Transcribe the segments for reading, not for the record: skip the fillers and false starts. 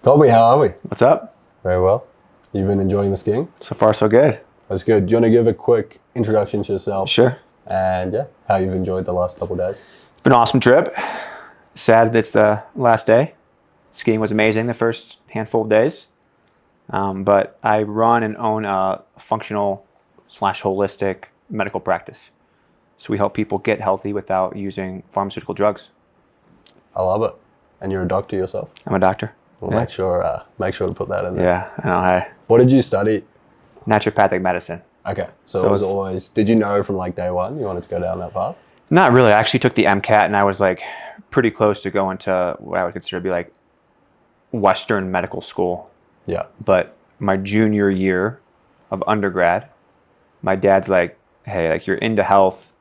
Colby, how are we? What's up? Very well. You've been enjoying the skiing? So far, so good. That's good. Do you want to give a quick introduction to yourself? Sure. And yeah, how you've enjoyed the last couple of days? It's been an awesome trip. Sad that it's the last day. Skiing was amazing the first handful of days. But I run and own a functional / holistic medical practice. So we help people get healthy without using pharmaceutical drugs. I love it. And you're a doctor yourself? I'm a doctor. Well, Yeah. make sure to put that in there. Yeah, I know. What did you study? Naturopathic medicine. Okay, so So it was it's- always, did you know from like day one you wanted to go down that path? Not really. I actually took the MCAT and I was like pretty close to going to what I would consider to be like Western medical school. Yeah. But my junior year of undergrad, my dad's like, hey, like you're into health.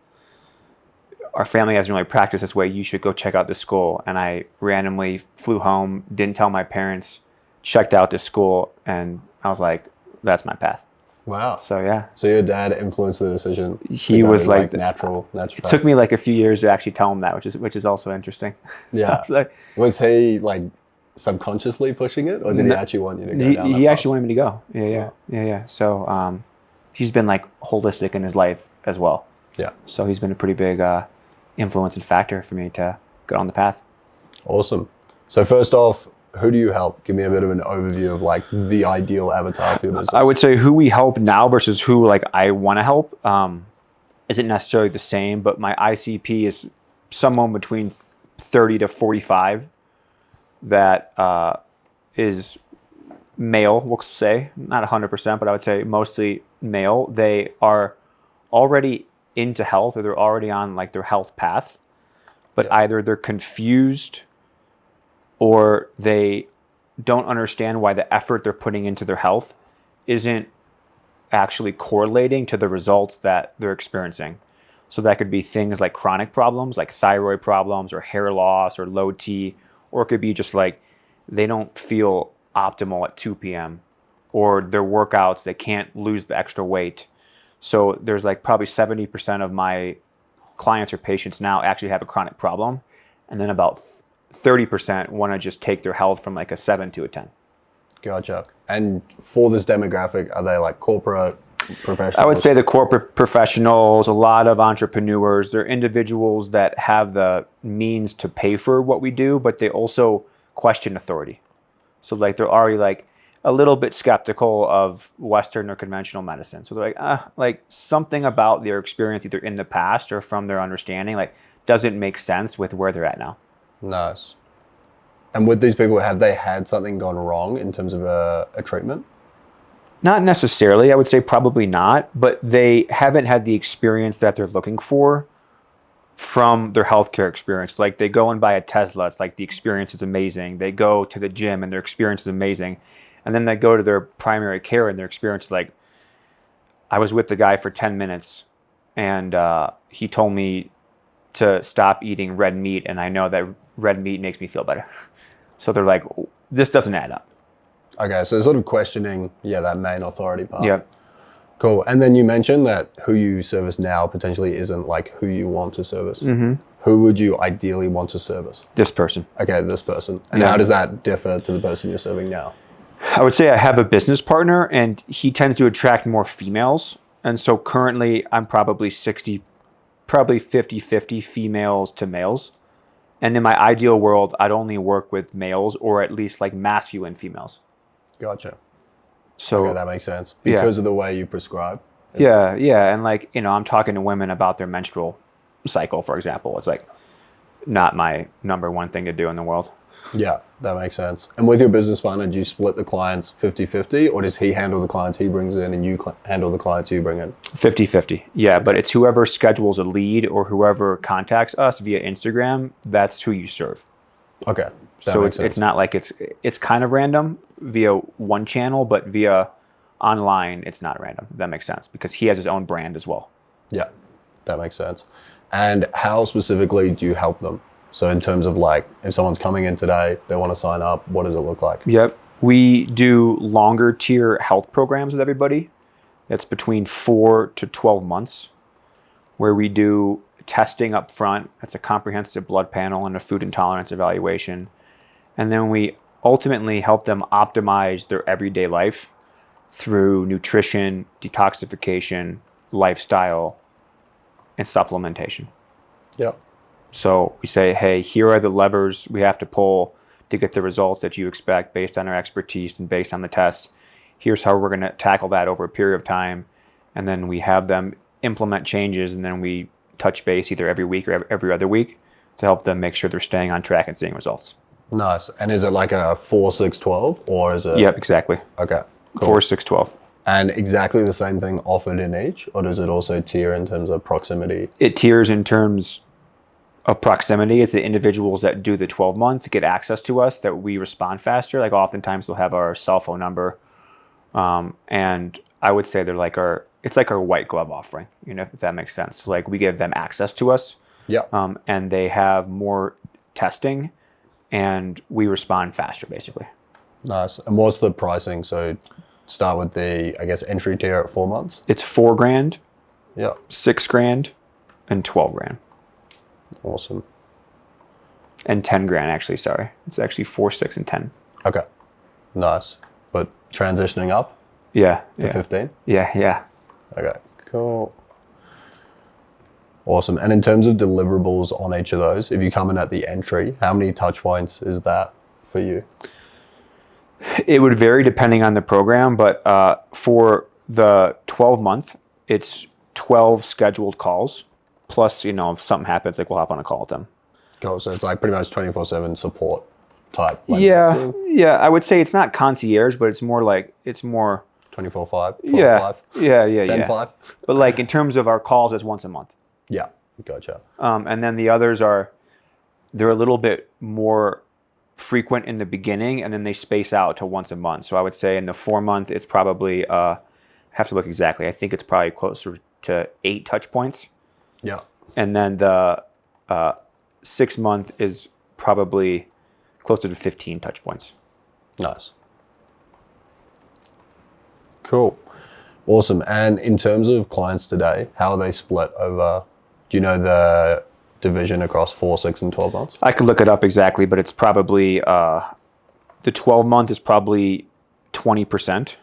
Our family hasn't really practiced this way. You should go check out this school. And I randomly flew home, didn't tell my parents, checked out this school, and I was like, that's my path. Wow. So yeah. So your dad influenced the decision. He to go was like natural. It took me like a few years to actually tell him that, which is also interesting. Yeah. I was like, Was he like subconsciously pushing it, or did he No. actually want you to go down that he path? actually wanted me to go. Yeah. So he's been like holistic in his life as well. Yeah. So he's been a pretty big influence and factor for me to go on the path. Awesome. So first off, who do you help? Give me a bit of an overview of like the ideal avatar for your business. I would say who we help now versus who like I want to help isn't necessarily the same, but my ICP is someone between 30 to 45 that is male, we'll say, not 100%, but I would say mostly male. They are already into health or they're already on like their health path, but either they're confused or they don't understand why the effort they're putting into their health isn't actually correlating to the results that they're experiencing. So that could be things like chronic problems, like thyroid problems or hair loss or low T, or it could be just like they don't feel optimal at 2 p.m. or their workouts, they can't lose the extra weight. So there's like probably 70% of my clients or patients now actually have a chronic problem. And then about 30% want to just take their health from like a 7 to a 10. Gotcha. And for this demographic, are they like corporate professionals? I would say the corporate professionals, a lot of entrepreneurs, they're individuals that have the means to pay for what we do, but they also question authority. So like they're already like a little bit skeptical of Western or conventional medicine. So they're like something about their experience either in the past or from their understanding like doesn't make sense with where they're at now. Nice. And with these people, have they had something gone wrong in terms of a treatment? Not necessarily. I would say probably not, but they haven't had the experience that they're looking for from their healthcare experience. Like they go and buy a Tesla. It's like the experience is amazing. They go to the gym and their experience is amazing. And then they go to their primary care and their experience is like, I was with the guy for 10 minutes and he told me to stop eating red meat. And I know that red meat makes me feel better. So they're like, this doesn't add up. Okay, so sort of questioning, that main authority part. Yeah. Cool. And then you mentioned that who you service now potentially isn't like who you want to service. Mm-hmm. Who would you ideally want to service? This person. Okay, this person. And Yeah. how does that differ to the person you're serving now? I would say I have a business partner and he tends to attract more females. And so currently I'm probably 50-50 females to males. And in my ideal world, I'd only work with males or at least like masculine females. Gotcha. So Okay, that makes sense. Because of the way you prescribe? yeah. And like, I'm talking to women about their menstrual cycle, for example. It's like not my number one thing to do in the world. Yeah, that makes sense. And with your business partner, do you split the clients 50-50 or does he handle the clients he brings in and you handle the clients you bring in? 50-50. Yeah, but it's whoever schedules a lead or whoever contacts us via Instagram, that's who you serve. Okay. So it's not like it's kind of random via one channel, but via online, it's not random. That makes sense because he has his own brand as well. Yeah, that makes sense. And how specifically do you help them? So in terms of like, if someone's coming in today, they want to sign up, what does it look like? Yep. We do longer tier health programs with everybody. That's between 4 to 12 months where we do testing up front. That's a comprehensive blood panel and a food intolerance evaluation. And then we ultimately help them optimize their everyday life through nutrition, detoxification, lifestyle, and supplementation. Yeah. So we say, hey, here are the levers we have to pull to get the results that you expect based on our expertise and based on the test. Here's how we're going to tackle that over a period of time. And then we have them implement changes, and then we touch base either every week or every other week to help them make sure they're staying on track and seeing results. Nice. And is it like a 4, 6, 12 or is it? Yep, exactly. Okay. Cool. 4, 6, 12. And exactly the same thing offered in each, or does it also tier in terms of proximity? It tiers in terms of proximity. It's the individuals that do the 12-month get access to us that we respond faster. Like oftentimes they'll have our cell phone number. And I would say they're like it's like our white glove offering, if that makes sense. So like we give them access to us. Yeah. And they have more testing and we respond faster basically. Nice. And what's the pricing? So start with the, I guess, entry tier at 4 months. It's $4,000, Yeah. $6,000, and $12,000. Awesome. And $10,000 actually, sorry. It's actually 4, 6, and 10. Okay. Nice. But transitioning up Yeah. to Yeah. 15? Yeah. Okay. Cool. Awesome. And in terms of deliverables on each of those, if you come in at the entry, how many touch points is that for you? It would vary depending on the program, but for the 12-month, it's 12 scheduled calls. Plus, if something happens, like we'll hop on a call with them. Cool. So it's like pretty much 24/7 support type. Like Yeah. I would say it's not concierge, but it's more 24/5. Yeah. 10/5. But like in terms of our calls, it's once a month. Yeah. Gotcha. And then the others they're a little bit more frequent in the beginning, and then they space out to once a month. So I would say in the 4-month, it's probably, I have to look exactly. I think it's probably closer to 8 touch points. Yeah. And then the 6-month is probably closer to 15 touch points. Nice. Cool. Awesome. And in terms of clients today, how are they split over, do you know the division across 4, 6, and 12 months? I could look it up exactly, but it's probably, the 12-month is probably 20%.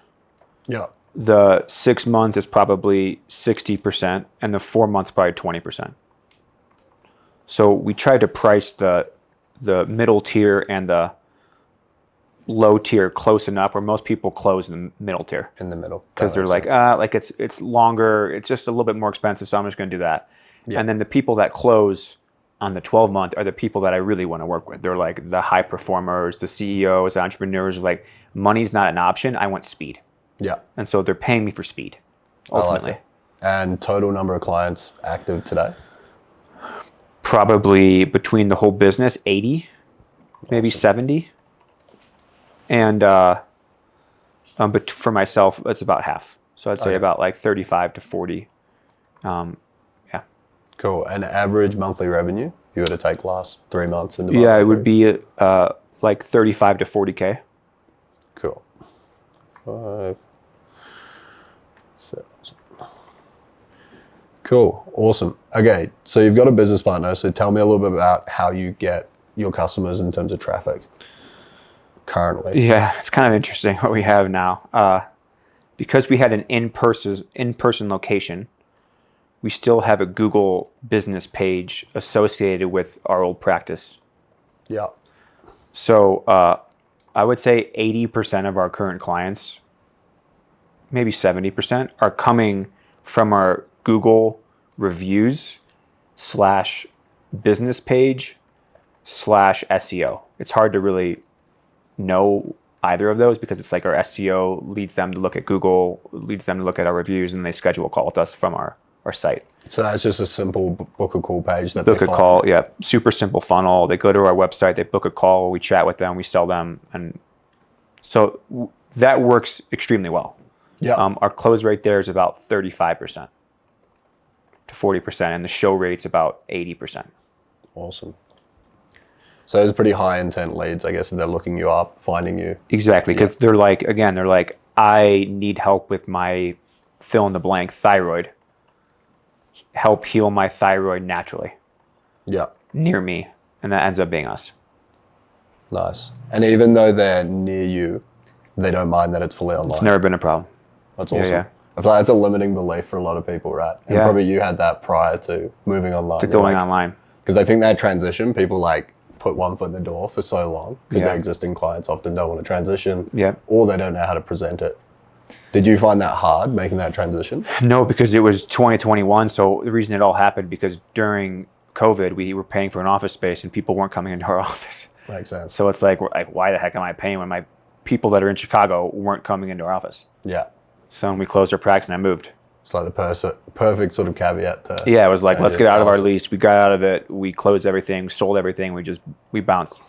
Yeah. The 6-month is probably 60%, and the 4-month is probably 20%. So we try to price the middle tier and the low tier close enough where most people close in the middle tier. In the middle. Because they're like, it's longer, it's just a little bit more expensive, so I'm just going to do that. Yeah. And then the people that close on the 12-month are the people that I really want to work with. They're like the high performers, the CEOs, the entrepreneurs. Like, money's not an option. I want speed. Yeah. And so they're paying me for speed, ultimately. I like it. And total number of clients active today? Probably between the whole business, 80, maybe 70. And but for myself, it's about half. So I'd say about like 35 to 40. Yeah. Cool. And average monthly revenue, if you were to take last 3 months into Yeah, it would be like 35 to 40K. Cool. 5, 7. Cool. Awesome. Okay. So you've got a business partner. So tell me a little bit about how you get your customers in terms of traffic currently. Yeah, it's kind of interesting what we have now. Because we had an in-person location, we still have a Google business page associated with our old practice. Yeah. So I would say 80% of our current clients, maybe 70%, are coming from our Google reviews / business page / SEO. It's hard to really know either of those because it's like our SEO leads them to look at Google, leads them to look at our reviews, and they schedule a call with us from our site. So that's just a simple book a call page that book a call, yeah, super simple funnel. They go to our website, they book a call, we chat with them, we sell them, and so that works extremely well. Yeah. Our close rate there is about 35% to 40%, and the show rate's about 80%. Awesome. So it's pretty high intent leads, I guess, if they're looking you up, finding you. Exactly, because they're like, I need help with my fill in the blank thyroid. Help heal my thyroid naturally. Yeah. Near me, and that ends up being us. Nice. And even though they're near you, they don't mind that it's fully online. It's never been a problem. That's awesome. yeah. I feel like that's a limiting belief for a lot of people, right? And Yeah. probably you had that prior to moving online. To going online. Because I think that transition, people like put one foot in the door for so long because Yeah. their existing clients often don't want to transition Yeah. or they don't know how to present it. Did you find that hard making that transition? No, because it was 2021. So the reason it all happened because during COVID, we were paying for an office space and people weren't coming into our office. Makes sense. So it's like, why the heck am I paying when my people that are in Chicago weren't coming into our office? Yeah. So we closed our practice and I moved. It's like the perfect sort of caveat to. Yeah, it was like, let's get out of our Awesome. lease. We got out of it. We closed everything, sold everything. We bounced.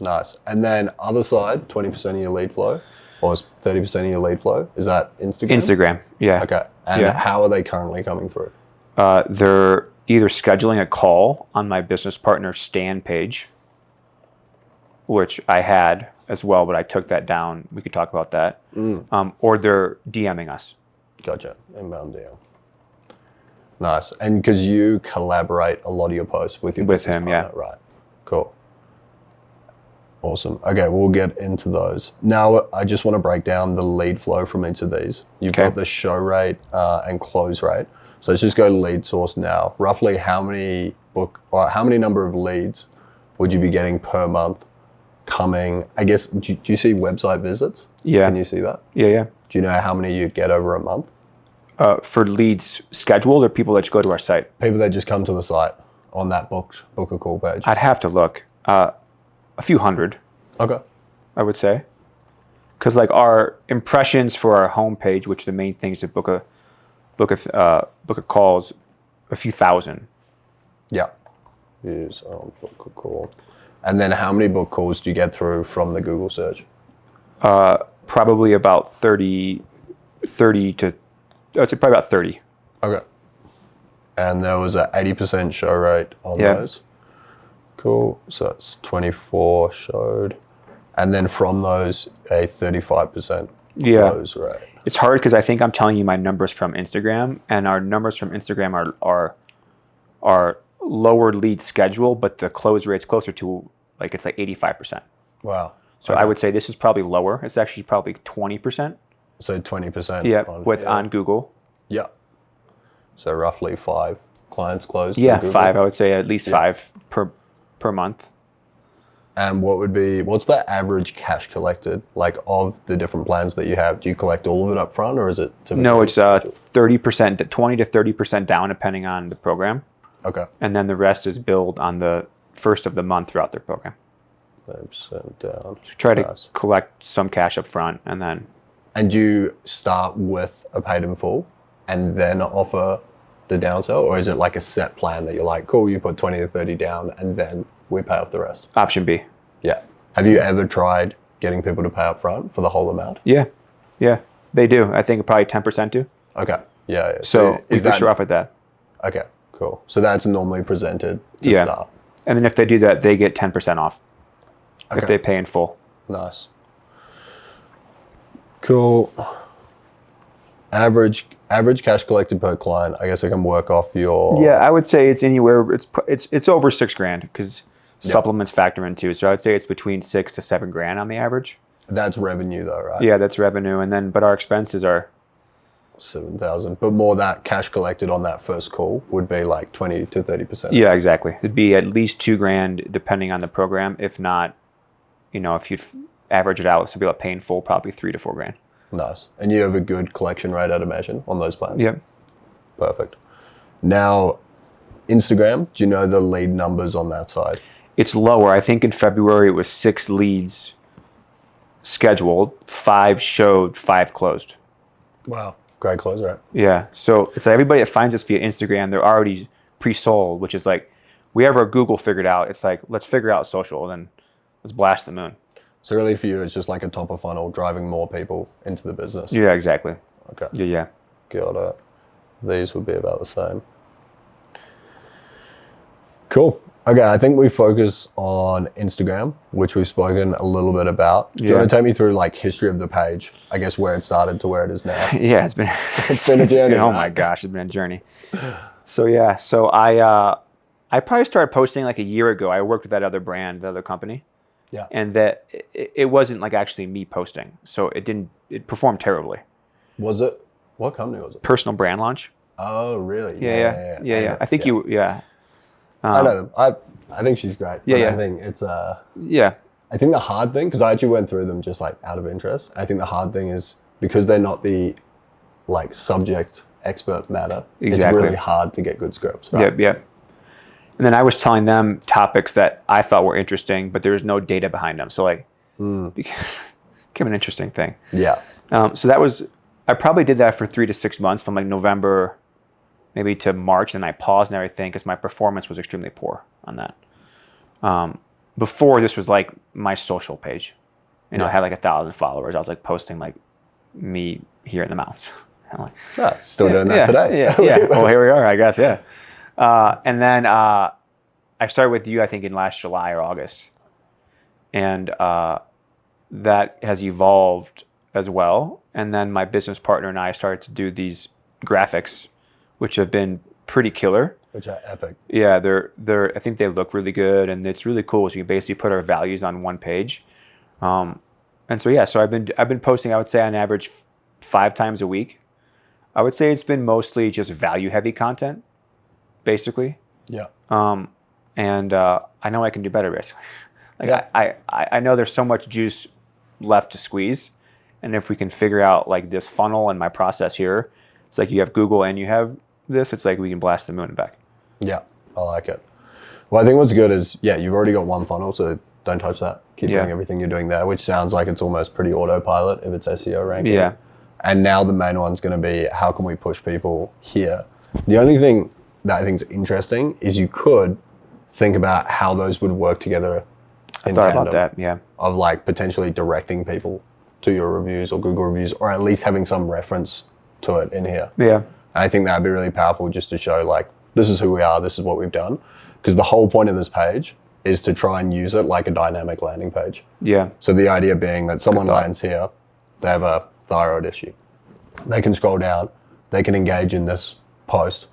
Nice. And then other side, 20% of your lead flow or 30% of your lead flow, is that Instagram? Instagram, yeah. Okay. And Yeah. how are they currently coming through? They're either scheduling a call on my business partner Stan page, which I had as well, but I took that down. We could talk about that. Or they're DMing us. Gotcha. Inbound deal. Nice. And because you collaborate a lot of your posts with your With business him, yeah. partner, right? Cool. Awesome. Okay, we'll get into those. Now, I just want to break down the lead flow from each of these. You've Okay. got the show rate and close rate. So let's just go to lead source now. Roughly how many number of leads would you be getting per month coming? I guess, do you see website visits? Yeah. Can you see that? Yeah. Do you know how many you'd get over a month? For leads scheduled or people that just go to our site? People that just come to the site on that book a call page. I'd have to look. A few hundred, Okay. I would say. Because like our impressions for our homepage, which the main thing is to book a call, is a few thousand. Yeah. Use book a call. And then how many book calls do you get through from the Google search? Probably about 30 to, I'd say probably about 30. Okay. And there was a 80% show rate on Yeah. those. Cool. So it's 24 showed. And then from those, a 35% Yeah. close rate. It's hard because I think I'm telling you my numbers from Instagram, and our numbers from Instagram are lower lead schedule, but the close rate's closer to it's like 85%. Wow. So I would say this is probably lower. It's actually probably 20%. So 20%. Yeah, on, on Google. Yeah. So roughly 5 clients closed. Yeah, through Google. 5. I would say at least 5 per month. And what's the average cash collected, like of the different plans that you have? Do you collect all of it up front or is it typically No, it's scheduled? 30%, 20 to 30% down depending on the program, Okay. and then the rest is billed on the first of the month throughout their program. 30% down. Try to Nice. collect some cash up front, and then And do you start with a paid in full and then offer the downsell, or is it like a set plan that you're like, cool, you put 20 to 30 down and then we pay off the rest? option B. Yeah. Have you ever tried getting people to pay up front for the whole amount? Yeah, they do. I think probably 10% do. Okay. Yeah. So we is push that her off at that. okay? Cool. So that's normally presented to Yeah. start. And then if they do that, they get 10% off if Okay. they pay in full. Nice. Cool. Average cash collected per client. I guess I can work off your. Yeah, I would say it's anywhere. It's over $6,000 because supplements factor in too. So I would say it's between $6,000 to $7,000 on the average. That's revenue though, right? Yeah, that's revenue, and then but our expenses are 7,000. But more that cash collected on that first call would be like 20 to 30%. yeah, exactly. It'd be at least $2,000 depending on the program. If not, if you average it out, some people are paying full, probably $3,000 to $4,000. Nice. And you have a good collection rate, I'd imagine, on those plans. Yep. Perfect. Now, Instagram. Do you know the lead numbers on that side? It's lower. I think in February it was 6 leads scheduled, 5 showed, 5 closed. Wow. Great close rate. Yeah. So it's like everybody that finds us via Instagram, they're already pre-sold, which is like we have our Google figured out. It's like, let's figure out social, then let's blast the moon. So really for you, it's just like a top of funnel, driving more people into the business. Yeah, exactly. Okay. Yeah. Got it. These would be about the same. Cool. Okay, I think we focus on Instagram, which we've spoken a little bit about. Do you Yeah. want to take me through like history of the page? I guess where it started to where it is now. Yeah, it's been been a journey, oh man. my gosh, it's been a journey. So I probably started posting like a year ago. I worked with that other brand, the other company, Yeah. and that it wasn't like actually me posting, so it performed terribly. Was it? What company was it? Personal brand launch. Oh, really? Yeah. I think yeah. I know them. I think she's great. Yeah, But yeah. I think it's Yeah. I think the hard thing, because I actually went through them just like out of interest. I think the hard thing is because they're not the like subject expert matter. Exactly. It's really hard to get good scripts. Right? Yep. And then I was telling them topics that I thought were interesting, but there was no data behind them. So like, became an interesting thing. Yeah. So I probably did that for 3 to 6 months, from like November, maybe to March, and I paused and everything because my performance was extremely poor on that. Before, this was like my social page. I had like 1,000 followers. I was like posting like me here in the mountains. I'm like, Still doing that today. Yeah. Well, here we are, I guess. Yeah. And then I started with you, I think, in last July or August, and that has evolved as well. And then my business partner and I started to do these graphics, which have been pretty killer. Which are epic. Yeah, they're. I think they look really good, and it's really cool. So you can basically put our values on one page, and so yeah. So I've been posting, I would say, on average 5 times a week. I would say it's been mostly just value heavy content, basically. Yeah. And I know I can do better, basically. I know there's so much juice left to squeeze, and if we can figure out like this funnel and my process here, it's like you have Google and you have this. It's like we can blast the moon and back. Yeah, I like it. Well, I think what's good is, you've already got one funnel, so don't touch that. Keep doing everything you're doing there, which sounds like it's almost pretty autopilot if it's SEO ranking. Yeah. And now the main one's going to be, how can we push people here? The only thing that I think is interesting is you could think about how those would work together in Thought tandem, about that, yeah. of like potentially directing people to your reviews or Google reviews, or at least having some reference to it in here. Yeah. I think that'd be really powerful, just to show like, this is who we are, this is what we've done. Because the whole point of this page is to try and use it like a dynamic landing page. Yeah. So the idea being that someone lands here, they have a thyroid issue. They can scroll down, they can engage in this post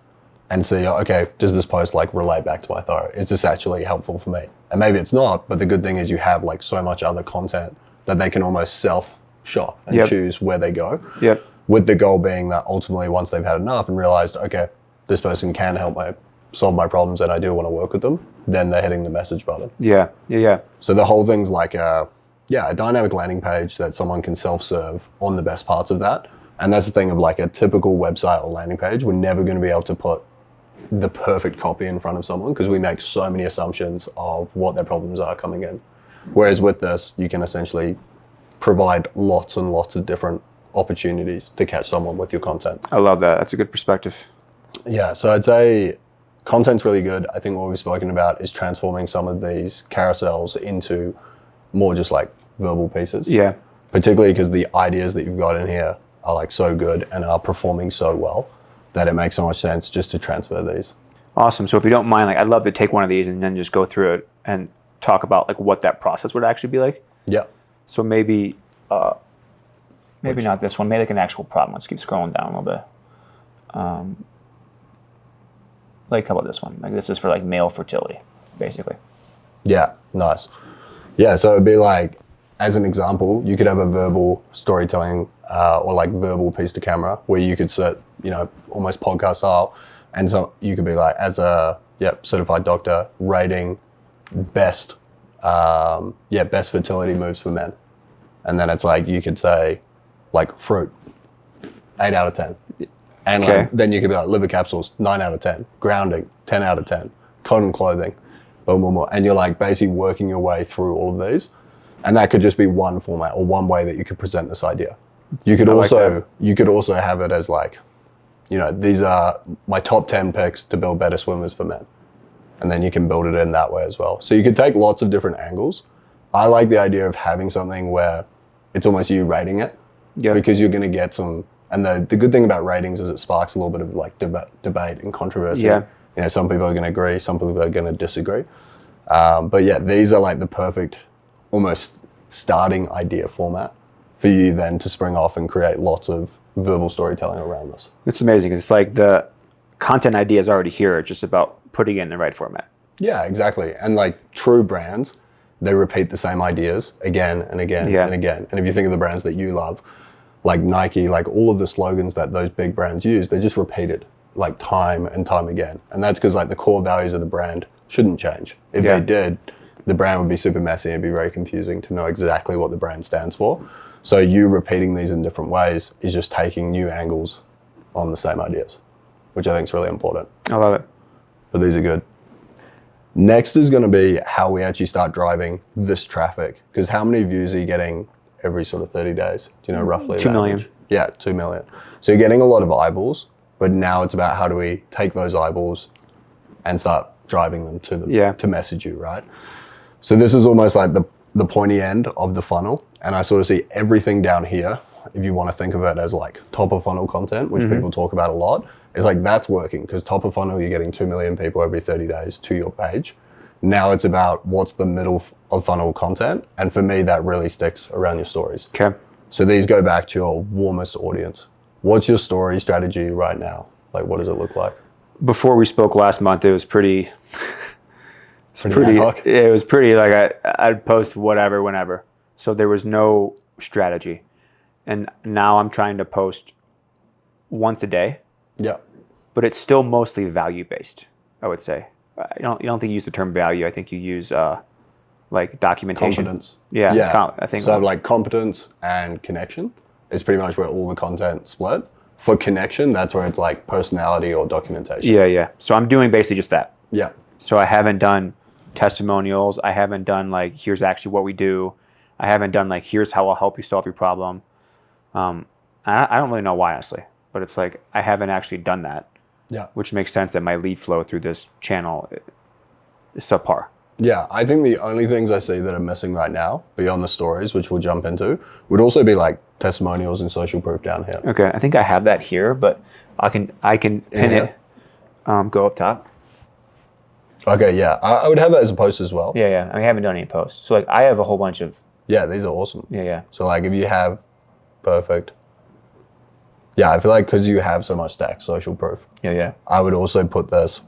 and see, okay, does this post like relate back to my thyroid? Is this actually helpful for me? And maybe it's not, but the good thing is you have like so much other content that they can almost self-shop and choose where they go. Yep. With the goal being that ultimately, once they've had enough and realized, okay, this person can help solve my problems and I do want to work with them, then they're hitting the message button. Yeah. So the whole thing's like a dynamic landing page that someone can self-serve on the best parts of that. And that's the thing of like a typical website or landing page. We're never going to be able to put the perfect copy in front of someone because we make so many assumptions of what their problems are coming in. Whereas with this, you can essentially provide lots and lots of different opportunities to catch someone with your content. I love that. That's a good perspective. Yeah, so I'd say content's really good. I think what we've spoken about is transforming some of these carousels into more just like verbal pieces. Yeah. Particularly because the ideas that you've got in here are like so good and are performing so well that it makes so much sense just to transfer these. Awesome. So if you don't mind, like I'd love to take one of these and then just go through it and talk about like what that process would actually be like. Yeah. So maybe not this one, maybe like an actual problem. Let's keep scrolling down a little bit. Like how about this one? Like this is for like male fertility, basically. Yeah, nice. Yeah, so it'd be like, as an example, you could have a verbal storytelling or like verbal piece to camera where you could set, almost podcast style. And so you could be like, as a certified doctor, rating best fertility moves for men. And then it's like, you could say like fruit, 8 out of 10. And like, then you could be like liver capsules, 9 out of 10, grounding, 10 out of 10, cotton clothing, boom, boom, boom. And you're like basically working your way through all of these. And that could just be one format or one way that you could present this idea. You could also have it as like, these are my top 10 picks to build better swimmers for men. And then you can build it in that way as well. So you could take lots of different angles. I like the idea of having something where it's almost you rating it because you're going to get some, and the good thing about ratings is it sparks a little bit of like debate and controversy. Yeah. Some people are going to agree, some people are going to disagree. But yeah, these are like the perfect almost starting idea format for you then to spring off and create lots of verbal storytelling around this. It's amazing. It's like the content idea is already here. It's just about putting it in the right format. Yeah, exactly. And like true brands, they repeat the same ideas again and again Yeah. and again. And if you think of the brands that you love, like Nike, like all of the slogans that those big brands use, they're just repeated like time and time again. And that's because like the core values of the brand shouldn't change. If Yeah. they did, the brand would be super messy and it'd be very confusing to know exactly what the brand stands for. So you repeating these in different ways is just taking new angles on the same ideas, which I think is really important. I love it. But these are good. Next is going to be how we actually start driving this traffic. Because how many views are you getting every sort of 30 days? Do you know roughly? 2 the million. average? Yeah, 2 million. So you're getting a lot of eyeballs, but now it's about how do we take those eyeballs and start driving them to to message you, right? So this is almost like the pointy end of the funnel. And I sort of see everything down here, if you want to think of it as like top of funnel content, which people talk about a lot, is like that's working because top of funnel, you're getting 2 million people every 30 days to your page. Now it's about what's the middle of funnel content. And for me, that really sticks around your stories. Okay. So these go back to your warmest audience. What's your story strategy right now? Like, what does it look like? Before we spoke last month, it was pretty Pretty ad hoc? it was pretty like I'd post whatever, whenever. So there was no strategy. And now I'm trying to post once a day, Yeah. but it's still mostly value based, I would say. You don't think you use the term value. I think you use like documentation. Competence. Yeah. I think so. Like competence and connection is pretty much where all the content split. For connection, that's where it's like personality or documentation. Yeah. So I'm doing basically just that. Yeah. So I haven't done testimonials. I haven't done like, here's actually what we do. I haven't done like, here's how I'll help you solve your problem. I don't really know why, honestly, but it's like, I haven't actually done that, Yeah. which makes sense that my lead flow through this channel is subpar. Yeah. I think the only things I see that are missing right now, beyond the stories, which we'll jump into, would also be like testimonials and social proof down here. Okay. I think I have that here, but I can pin here? it, go up top. Okay. Yeah. I would have that as a post as well. Yeah. I haven't done any posts. So like I have a whole bunch of, Yeah. These are awesome. yeah. So like if you have perfect. Yeah. I feel like because you have so much stacked social proof, Yeah. I would also put this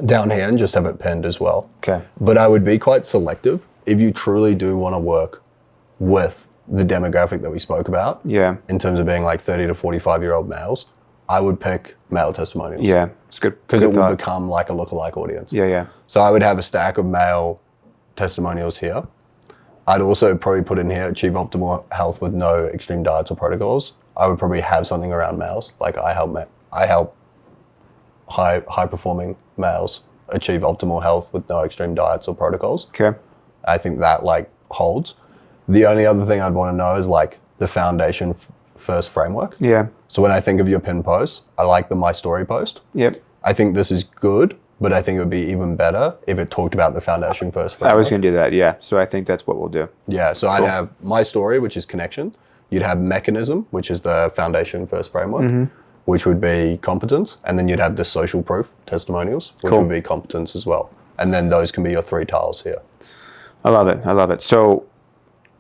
down here and just have it pinned as well. Okay. But I would be quite selective if you truly do want to work with the demographic that we spoke about. Yeah. In terms of being like 30 to 45-year-old males, I would pick male testimonials. Yeah. It's good. Because it good will thought. become like a lookalike audience. Yeah. So I would have a stack of male testimonials here. I'd also probably put in here, achieve optimal health with no extreme diets or protocols. I would probably have something around males. Like I help high performing males achieve optimal health with no extreme diets or protocols. Okay. I think that like holds. The only other thing I'd want to know is like the foundation first framework. Yeah. So when I think of your pin posts, I like the My Story post. Yep. I think this is good, but I think it would be even better if it talked about the foundation first framework. I was going to do that. Yeah. So I think that's what we'll do. Yeah, so I'd have My Story, which is connection. You'd have Mechanism, which is the foundation first framework, which would be competence. And then you'd have the social proof testimonials, which Cool. would be competence as well. And then those can be your 3 tiles here. I love it. So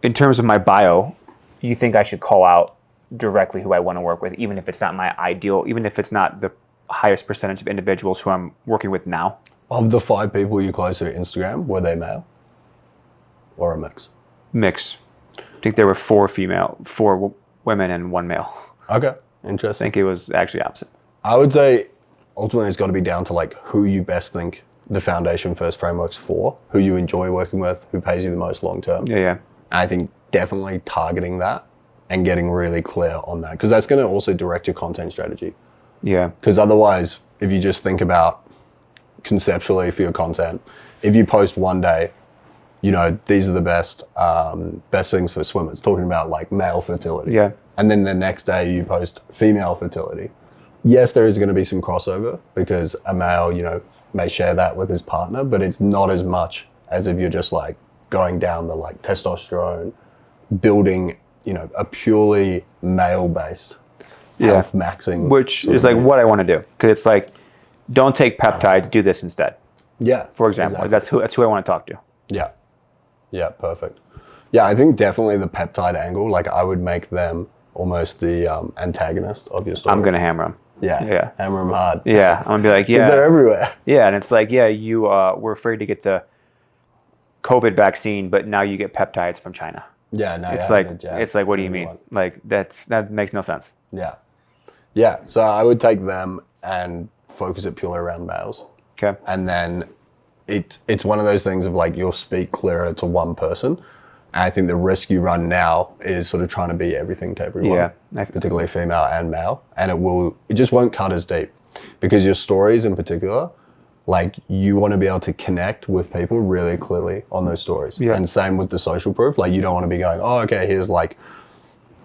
in terms of my bio, you think I should call out directly who I want to work with, even if it's not my ideal, even if it's not the highest percentage of individuals who I'm working with now? Of the 5 people you close to Instagram, were they male or a mix? Mix. I think there were 4 women and 1 male. Okay, I interesting. think it was actually opposite. I would say ultimately it's got to be down to like who you best think the foundation first framework's for, who you enjoy working with, who pays you the most long term. Yeah. I think definitely targeting that and getting really clear on that, because that's going to also direct your content strategy. Yeah. Because otherwise, if you just think about conceptually for your content, if you post one day, you know, these are the best things for swimmers, talking about like male fertility. Yeah. And then the next day you post female fertility. Yes, there is going to be some crossover because a male, you know, may share that with his partner, but it's not as much as if you're just like going down the like testosterone, building, you know, a purely male-based health maxing. Which sort is of like what I want to do. Because it's like, don't take peptides, do this instead. Yeah. For example, exactly. that's who I want to talk to. Yeah. Yeah, perfect. Yeah, I think definitely the peptide angle, like I would make them almost the antagonist of your story. I'm going to hammer them. Yeah. Hammer them hard. Yeah. I'm going to be like, Because yeah. they're everywhere. Yeah. And it's like, yeah, you were afraid to get the COVID vaccine, but now you get peptides from China. Yeah, no, It's yeah, like, the jab, it's like, what do you everyone. mean? Like that makes no sense. Yeah. Yeah. So I would take them and focus it purely around males. Okay. And then it's one of those things of like you'll speak clearer to one person. And I think the risk you run now is sort of trying to be everything to everyone, Yeah. particularly female and male. And it just won't cut as deep because your stories in particular, like you want to be able to connect with people really clearly on those stories. Yeah. And same with the social proof. Like you don't want to be going, oh, okay, here's like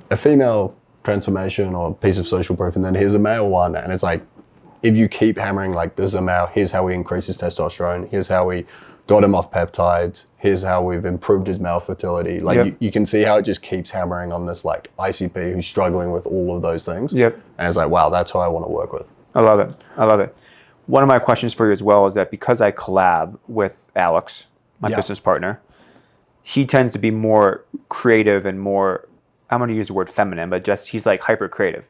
a female transformation or piece of social proof, and then here's a male one. And it's like, if you keep hammering like this is a male, here's how we increase his testosterone, here's how we got him off peptides, here's how we've improved his male fertility. Like Yep. you can see how it just keeps hammering on this like ICP who's struggling with all of those things. Yep. And it's like, wow, that's who I want to work with. I love it. I love it. One of my questions for you as well is that because I collab with Alex, my Yeah. business partner, he tends to be more creative and more, I'm going to use the word feminine, but just he's like hyper creative.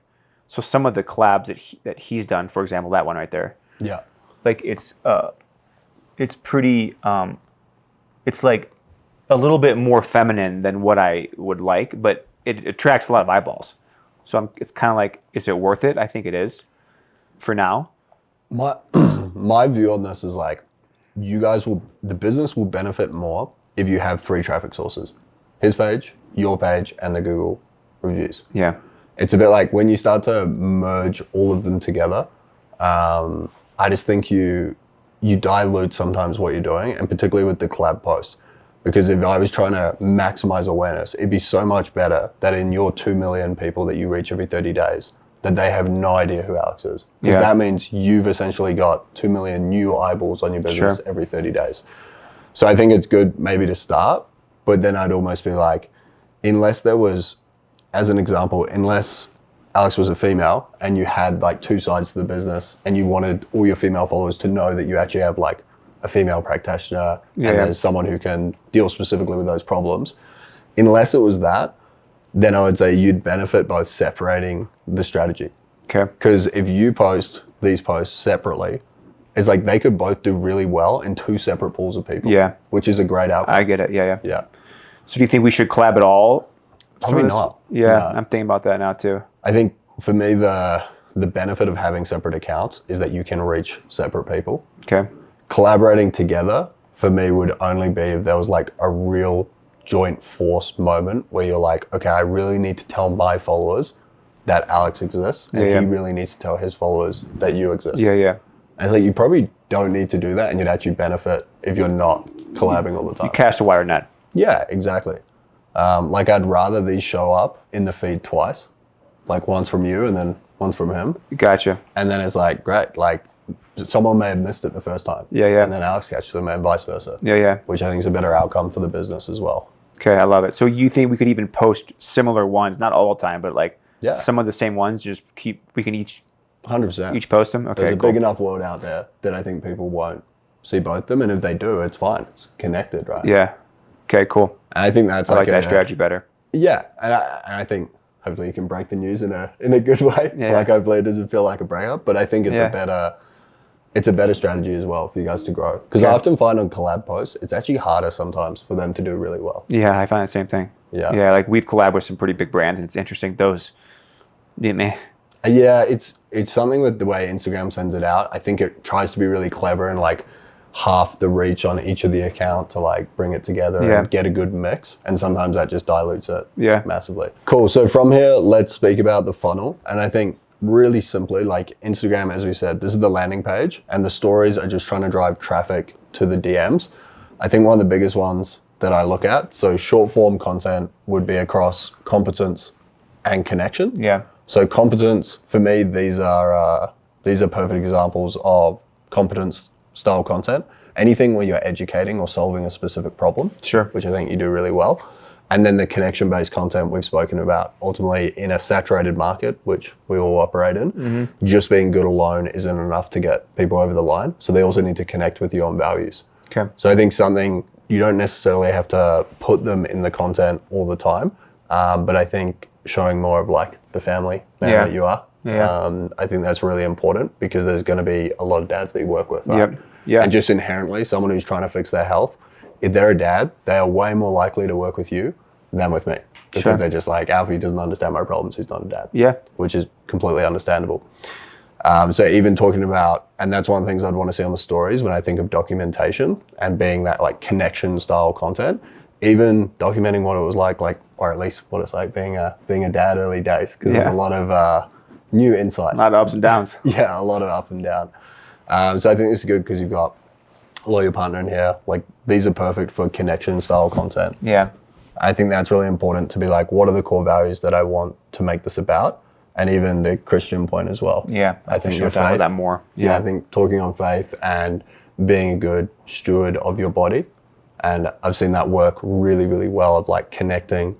So some of the collabs that he's done, for example, that one right there, Yeah. like it's pretty, it's like a little bit more feminine than what I would like, but it attracts a lot of eyeballs. So it's kind of like, is it worth it? I think it is for now. My view on this is like, the business will benefit more if you have 3 traffic sources: his page, your page, and the Google reviews. Yeah. It's a bit like when you start to merge all of them together, I just think you dilute sometimes what you're doing, and particularly with the collab post. Because if I was trying to maximize awareness, it'd be so much better that in your 2 million people that you reach every 30 days, that they have no idea who Alex is. Because Yeah. that means you've essentially got 2 million new eyeballs on your business Sure. every 30 days. So I think it's good maybe to start, but then I'd almost be like, unless there was, as an example, unless Alex was a female and you had like 2 sides to the business and you wanted all your female followers to know that you actually have like a female practitioner Yeah. and there's someone who can deal specifically with those problems, unless it was that, then I would say you'd benefit both separating the strategy. Okay. Because if you post these posts separately, it's like they could both do really well in 2 separate pools of people. Yeah. Which is a great outcome. I get it. Yeah. Yeah. Yeah. So do you think we should collab at all? Probably Some of this- not. Yeah. No. I'm thinking about that now too. I think for me, the benefit of having separate accounts is that you can reach separate people. Okay. Collaborating together for me would only be if there was like a real joint force moment where you're like, okay, I really need to tell my followers that Alex exists, and Yeah. he really needs to tell his followers that you exist. Yeah. Yeah. And it's like you probably don't need to do that, and you'd actually benefit if you're not collabing all the time. Cast a wire net. Yeah, exactly. Like I'd rather these show up in the feed twice, like once from you and then once from him, Gotcha. and then it's like great, like someone may have missed it the first time, Yeah, yeah. and then Alex catches them and vice versa, Yeah. Yeah. which I think is a better outcome for the business as well. Okay. I love it. So you think we could even post similar ones, not all the time, but like Yeah. some of the same ones, just we can each 100%. post them? Okay. There's a Cool. big enough world out there that I think people won't see both of them, and if they do, it's fine. It's connected, right? Yeah. Okay. Cool. And I think that's I like a- that strategy better. Yeah, and I think hopefully you can break the news in a good way. Yeah. Like hopefully it doesn't feel like a breakup, but I think it's Yeah. a better strategy as well for you guys to grow. Because Yeah. I often find on collab posts, it's actually harder sometimes for them to do really well. Yeah. I find the same thing. Yeah. Yeah. Like we've collabed with some pretty big brands, and it's interesting. Those, me. Yeah, it's something with the way Instagram sends it out. I think it tries to be really clever and like half the reach on each of the account to like bring it together Yeah. and get a good mix. And sometimes that just dilutes it Yeah. massively. Cool. So from here, let's speak about the funnel. And I think really simply, like Instagram, as we said, this is the landing page and the stories are just trying to drive traffic to the DMs. I think one of the biggest ones that I look at, so short form content would be across competence and connection. Yeah. So competence, for me, these are perfect examples of competence style content. Anything where you're educating or solving a specific problem, Sure. which I think you do really well. And then the connection-based content we've spoken about, ultimately in a saturated market, which we all operate in, just being good alone isn't enough to get people over the line. So they also need to connect with you on values. Okay. So I think something, you don't necessarily have to put them in the content all the time, but I think showing more of like the family man Yeah. that you are, Yeah. I think that's really important because there's going to be a lot of dads that you work with. Right? Yep. Yeah. And just inherently, someone who's trying to fix their health if they're a dad, they are way more likely to work with you than with me. Because Sure. they're just like, Alfie doesn't understand my problems, he's not a dad. Yeah. Which is completely understandable. So even talking about, and that's one of the things I'd want to see on the stories when I think of documentation and being that like connection style content, even documenting what it was like, or at least what it's like being a dad early days, because there's a lot of new insight. A lot of ups and downs. Yeah, a lot of up and down. So I think this is good because you've got a lawyer partner in here. Like these are perfect for connection style content. Yeah. I think that's really important to be like, what are the core values that I want to make this about? And even the Christian point as well. Yeah. I think you'll your talk about faith, that more. Yeah, I think talking on faith and being a good steward of your body. And I've seen that work really, really well of like connecting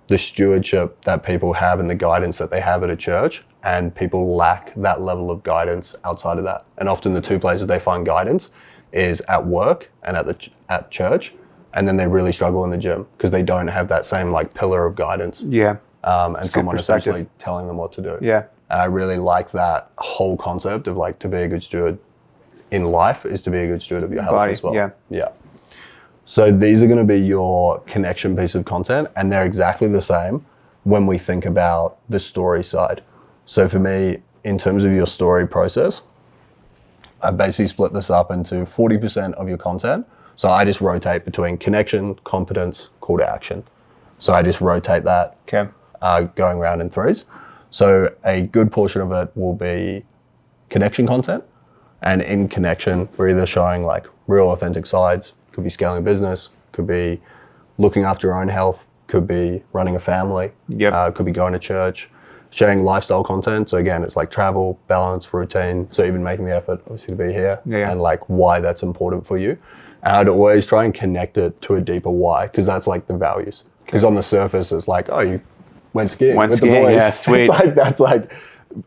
the stewardship that people have and the guidance that they have at a church, and people lack that level of guidance outside of that. And often the two places they find guidance is at work and at church, and then they really struggle in the gym because they don't have that same like pillar of guidance. Yeah. And someone perspective. essentially telling them what to do. Yeah. And I really like that whole concept of like to be a good steward in life is to be a good steward of your health Body, as well. yeah. Yeah. So these are going to be your connection piece of content, and they're exactly the same when we think about the story side. So for me, in terms of your story process, I basically split this up into 40% of your content. So I just rotate between connection, competence, call to action. So I just rotate that Okay. going around in threes. So a good portion of it will be connection content. And in connection, we're either showing like real authentic sides, could be scaling a business, could be looking after your own health, could be running a family, Yep. could be going to church, sharing lifestyle content. So again, it's like travel, balance, routine. So even making the effort obviously to be here Yeah. and like why that's important for you. And I'd always try and connect it to a deeper why, because that's like the values. Because on the surface, it's like, oh, you went skiing Went with skiing, the boys. yeah, sweet. It's like, that's like,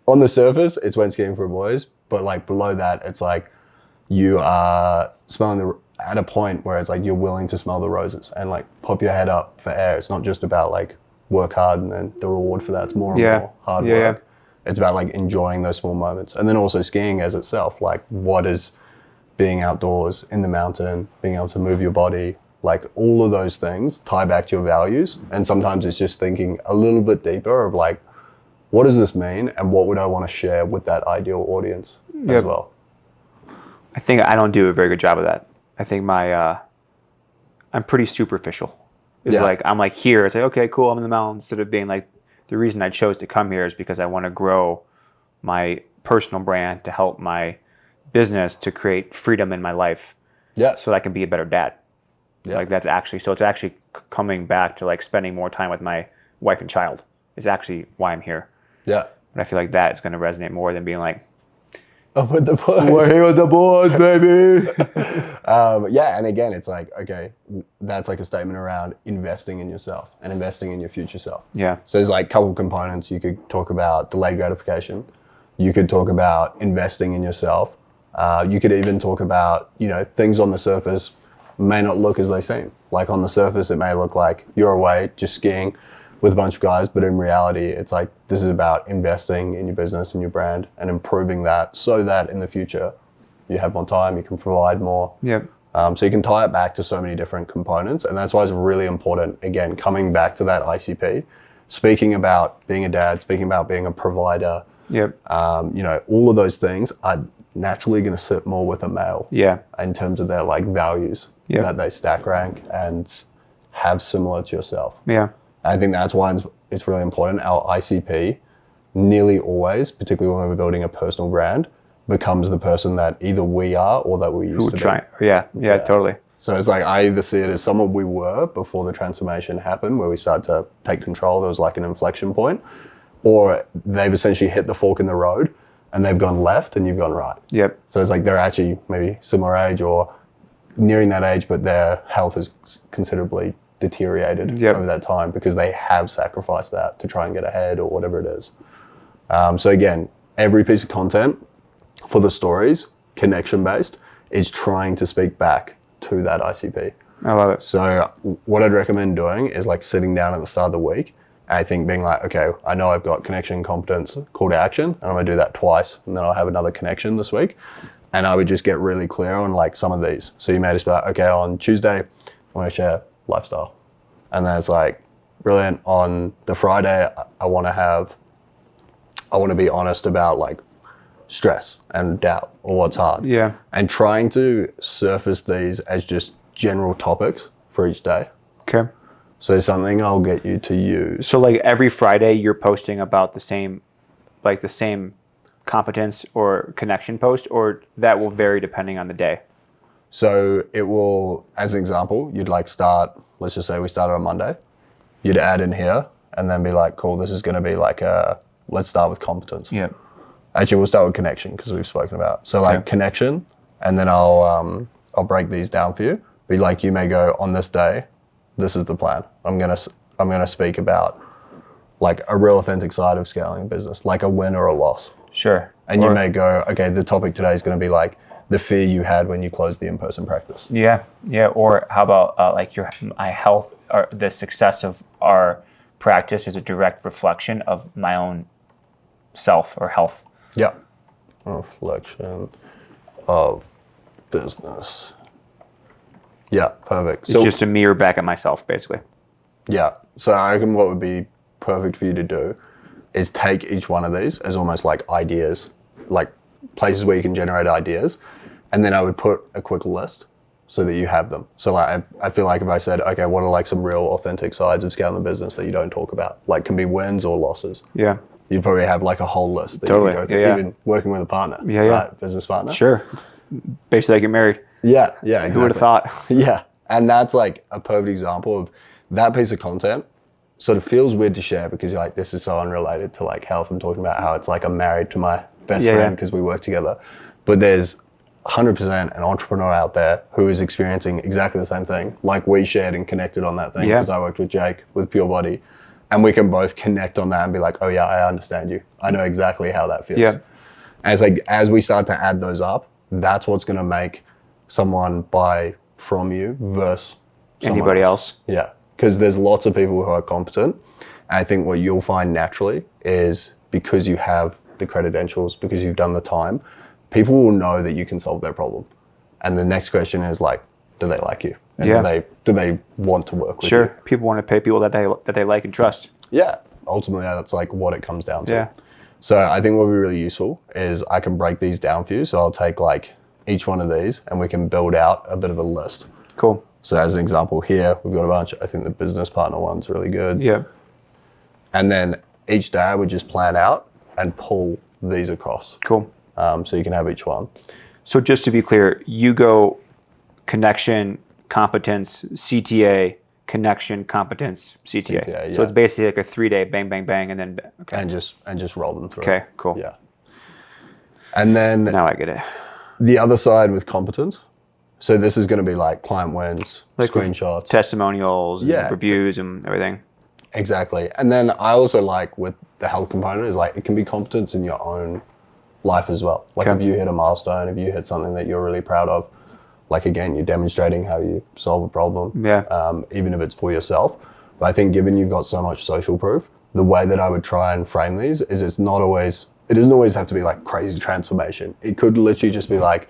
on the surface, it's went skiing for boys. But like below that, it's like you are smelling at a point where it's like you're willing to smell the roses and like pop your head up for air. It's not just about like work hard and then the reward for that's more and Yeah. more hard Yeah, work. It's about like enjoying those small moments. And then also skiing as itself, like what is being outdoors in the mountain, being able to move your body, like all of those things tie back to your values. And sometimes it's just thinking a little bit deeper of like, what does this mean and what would I want to share with that ideal audience as Yep. well? I think I don't do a very good job of that. I think I'm pretty superficial. It's Yeah. like, I'm like here, it's like, okay, cool, I'm in the mountains, instead of being like, the reason I chose to come here is because I want to grow my personal brand to help my business to create freedom in my life Yeah. so that I can be a better dad. Yeah. Like that's actually, so it's actually coming back to like spending more time with my wife and child is actually why I'm here. Yeah. But I feel like that is going to resonate more than being like, I'm with the boys. we're here with the boys, baby. Yeah, and again, it's like, okay, that's like a statement around investing in yourself and investing in your future self. Yeah. So there's like a couple components. You could talk about delayed gratification. You could talk about investing in yourself. You could even talk about, things on the surface may not look as they seem. Like on the surface, it may look like you're away just skiing with a bunch of guys, but in reality, it's like this is about investing in your business and your brand and improving that so that in the future you have more time, you can provide more. Yep. So you can tie it back to so many different components, and that's why it's really important, again, coming back to that ICP, speaking about being a dad, speaking about being a provider, Yep. all of those things are naturally going to sit more with a male Yeah. in terms of their like values Yep. that they stack rank and have similar to yourself. Yeah. I think that's why it's really important. Our ICP nearly always, particularly when we're building a personal brand, becomes the person that either we are or that we used to be. Yeah, totally. So it's like I either see it as someone we were before the transformation happened, where we started to take control, there was like an inflection point, or they've essentially hit the fork in the road and they've gone left and you've gone right. Yep. So it's like they're actually maybe similar age or nearing that age, but their health has considerably deteriorated Yep. over that time because they have sacrificed that to try and get ahead or whatever it is. So again, every piece of content for the stories, connection-based, is trying to speak back to that ICP. I love it. So what I'd recommend doing is like sitting down at the start of the week, and I think being like, okay, I know I've got connection, competence, call to action, and I'm gonna do that twice, and then I'll have another connection this week. And I would just get really clear on like some of these. So you may just be like, okay, on Tuesday, I want to share lifestyle. And then it's like, brilliant. On the Friday, I want to be honest about like stress and doubt or what's hard. Yeah. And trying to surface these as just general topics for each day. Okay. So something I'll get you to use. So like every Friday you're posting about the same competence or connection post, or that will vary depending on the day? So it will, as an example, you'd like start, let's just say we started on Monday. You'd add in here and then be like, cool, this is going to be like let's start with competence. Yeah. Actually, we'll start with connection because we've spoken about. So like connection, and then I'll break these down for you. Be like, you may go on this day, this is the plan. I'm gonna speak about like a real authentic side of scaling a business, like a win or a loss. Sure. And you may go, okay, the topic today is going to be like the fear you had when you closed the in-person practice. Yeah. Or how about like my health, or the success of our practice is a direct reflection of my own self or health. Yeah. Reflection of business. Yeah, perfect. It's just a mirror back at myself, basically. Yeah. So I reckon what would be perfect for you to do is take each one of these as almost like ideas, like places where you can generate ideas. And then I would put a quick list so that you have them. So like, I feel like if I said, okay, what are like some real authentic sides of scaling the business that you don't talk about? Like can be wins or losses. Yeah. You'd probably have like a whole list that Totally. you can go through, Yeah. even working with a partner, Yeah. right? Business partner. Sure. It's basically like you're married. Yeah, exactly. Who would have thought? Yeah, and that's like a perfect example of that piece of content. Sort of feels weird to share because you're like, this is so unrelated to like health. I'm talking about how it's like I'm married to my best friend because we work together. But there's 100% an entrepreneur out there who is experiencing exactly the same thing. Like we shared and connected on that thing because I worked with Jake with Pure Body. And we can both connect on that and be like, oh yeah, I understand you. I know exactly how that feels. Yeah. And it's like, as we start to add those up, that's what's going to make someone buy from you versus Anybody else. Yeah. Because there's lots of people who are competent. And I think what you'll find naturally is because you have the credentials, because you've done the time, people will know that you can solve their problem. And the next question is like, do they like you? And do they want to work with you? Sure. People want to pay people that they like and trust. Yeah. Ultimately, that's like what it comes down to. Yeah. So I think what would be really useful is I can break these down for you. So I'll take like each one of these and we can build out a bit of a list. Cool. So as an example here, we've got a bunch. I think the business partner one's really good. Yeah. And then each day I would just plan out and pull these across. Cool. So you can have each one. So just to be clear, you go connection, competence, CTA, connection, competence, CTA. CTA, So yeah. it's basically like a 3-day bang, bang, bang, and then okay. And just roll them through. Okay, cool. Yeah. And then Now I get it. the other side with competence. So this is going to be like client wins, Like with screenshots. Testimonials, and Yeah. reviews, and everything. Exactly. And then I also like with the health component is like it can be competence in your own life as well. Like Okay. if you hit a milestone, if you hit something that you're really proud of, like again, you're demonstrating how you solve a problem, even if it's for yourself. But I think given you've got so much social proof, the way that I would try and frame these is it doesn't always have to be like crazy transformation. It could literally just be like,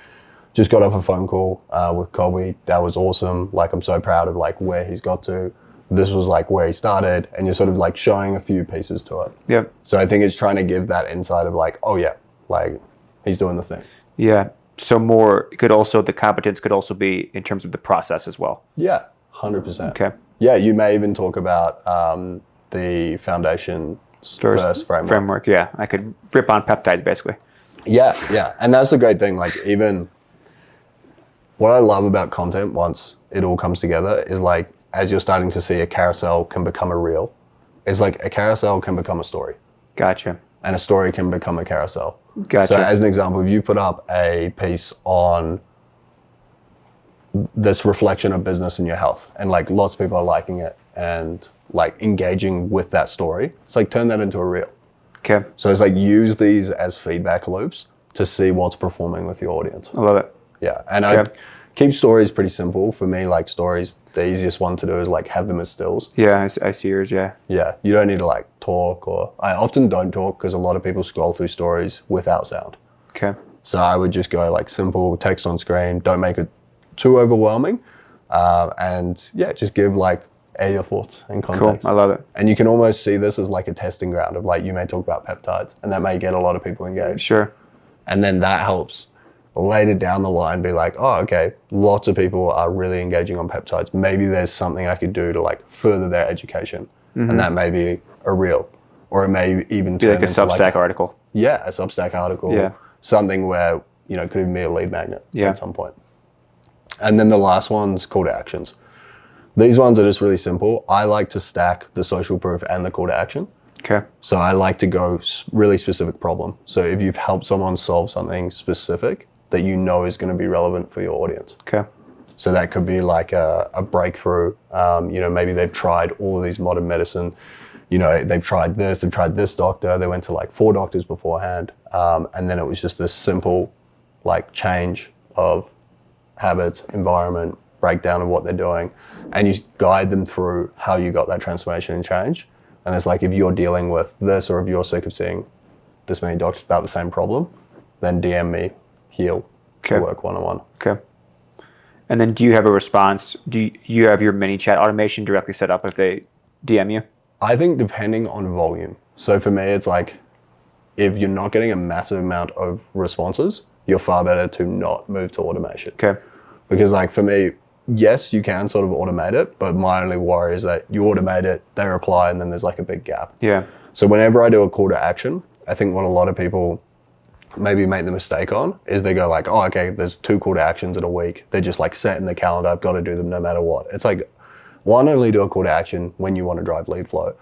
just got off a phone call with Colby. That was awesome. Like I'm so proud of like where he's got to. This was like where he started, and you're sort of like showing a few pieces to it. Yep. So I think it's trying to give that insight of like, oh yeah, like he's doing the thing. Yeah. So the competence could also be in terms of the process as well. Yeah, 100%. Okay. Yeah, you may even talk about the foundation first framework. Yeah. I could rip on peptides basically. Yeah, yeah. And that's the great thing. Like even what I love about content once it all comes together is like as you're starting to see a carousel can become a reel, it's like a carousel can become a story. Gotcha. And a story can become a carousel. Gotcha. So as an example, if you put up a piece on this reflection of business and your health, and like lots of people are liking it and like engaging with that story, it's like turn that into a reel. Okay. So it's like use these as feedback loops to see what's performing with your audience. I love it. Yeah, and I keep stories pretty simple. For me, like stories, the easiest one to do is like have them as stills. Yeah, I see yours, yeah. Yeah, you don't need to like talk, or I often don't talk because a lot of people scroll through stories without sound. Okay. So I would just go like simple text on screen. Don't make it too overwhelming. And yeah, just give like air your thoughts and Cool. context. I love it. And you can almost see this as like a testing ground of like, you may talk about peptides and that may get a lot of people engaged. Sure. And then that helps later down the line be like, oh, okay, lots of people are really engaging on peptides. Maybe there's something I could do to like further their education. And that may be a reel, or it may even Be turn like a into Substack article. yeah, a Substack article, Yeah. something where, you know, it could even be a lead magnet Yeah. at some point. And then the last one's call to actions. These ones are just really simple. I like to stack the social proof and the call to action. Okay. So I like to go really specific problem. So if you've helped someone solve something specific that you know is going to be relevant for your audience. Okay. So that could be like a breakthrough. You know, maybe they've tried all of these modern medicine. You know, they've tried this doctor. They went to like 4 doctors beforehand. And then it was just this simple like change of habits, environment, breakdown of what they're doing. And you guide them through how you got that transformation and change. And it's like, if you're dealing with this, or if you're sick of seeing this many doctors about the same problem, then DM me, Heal, Okay. to work one-on-one. Okay. And then do you have a response? Do you have your mini chat automation directly set up if they DM you? I think depending on volume. So for me, it's like, if you're not getting a massive amount of responses, you're far better to not move to automation. Okay. Because like for me, yes, you can sort of automate it, but my only worry is that you automate it, they reply, and then there's like a big gap. Yeah. So whenever I do a call to action, I think what a lot of people maybe make the mistake on is they go like, oh, okay, there's 2 call to actions in a week. They're just like set in the calendar. I've got to do them no matter what. It's like, one, only do a call to action when you want to drive lead flow,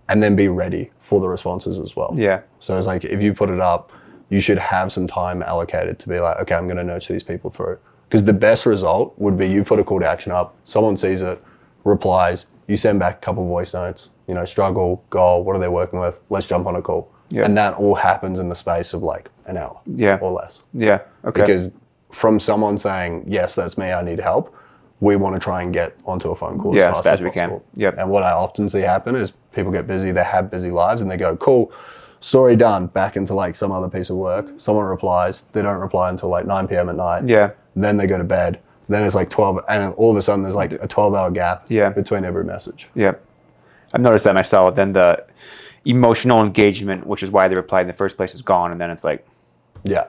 and then be ready for the responses as well. Yeah. So it's like, if you put it up, you should have some time allocated to be like, okay, I'm going to nurture these people through. Because the best result would be you put a call to action up, someone sees it, replies, you send back a couple of voice notes, you know, struggle, goal, what are they working with? Let's jump on a call. Yeah. And that all happens in the space of like an hour Yeah. or less. Yeah. Okay. Because from someone saying, yes, that's me, I need help, we want to try and get onto a phone call Yeah, as fast as we can. possible. Yep. And what I often see happen is people get busy, they have busy lives, and they go, cool, story done, back into like some other piece of work. Someone replies, they don't reply until like 9 p.m. at night. Yeah. Then they go to bed. Then it's like 12, and all of a sudden there's like a 12-hour gap Yeah. between every message. Yeah. I've noticed that myself. Then the emotional engagement, which is why they replied in the first place, is gone. And then it's like Yeah.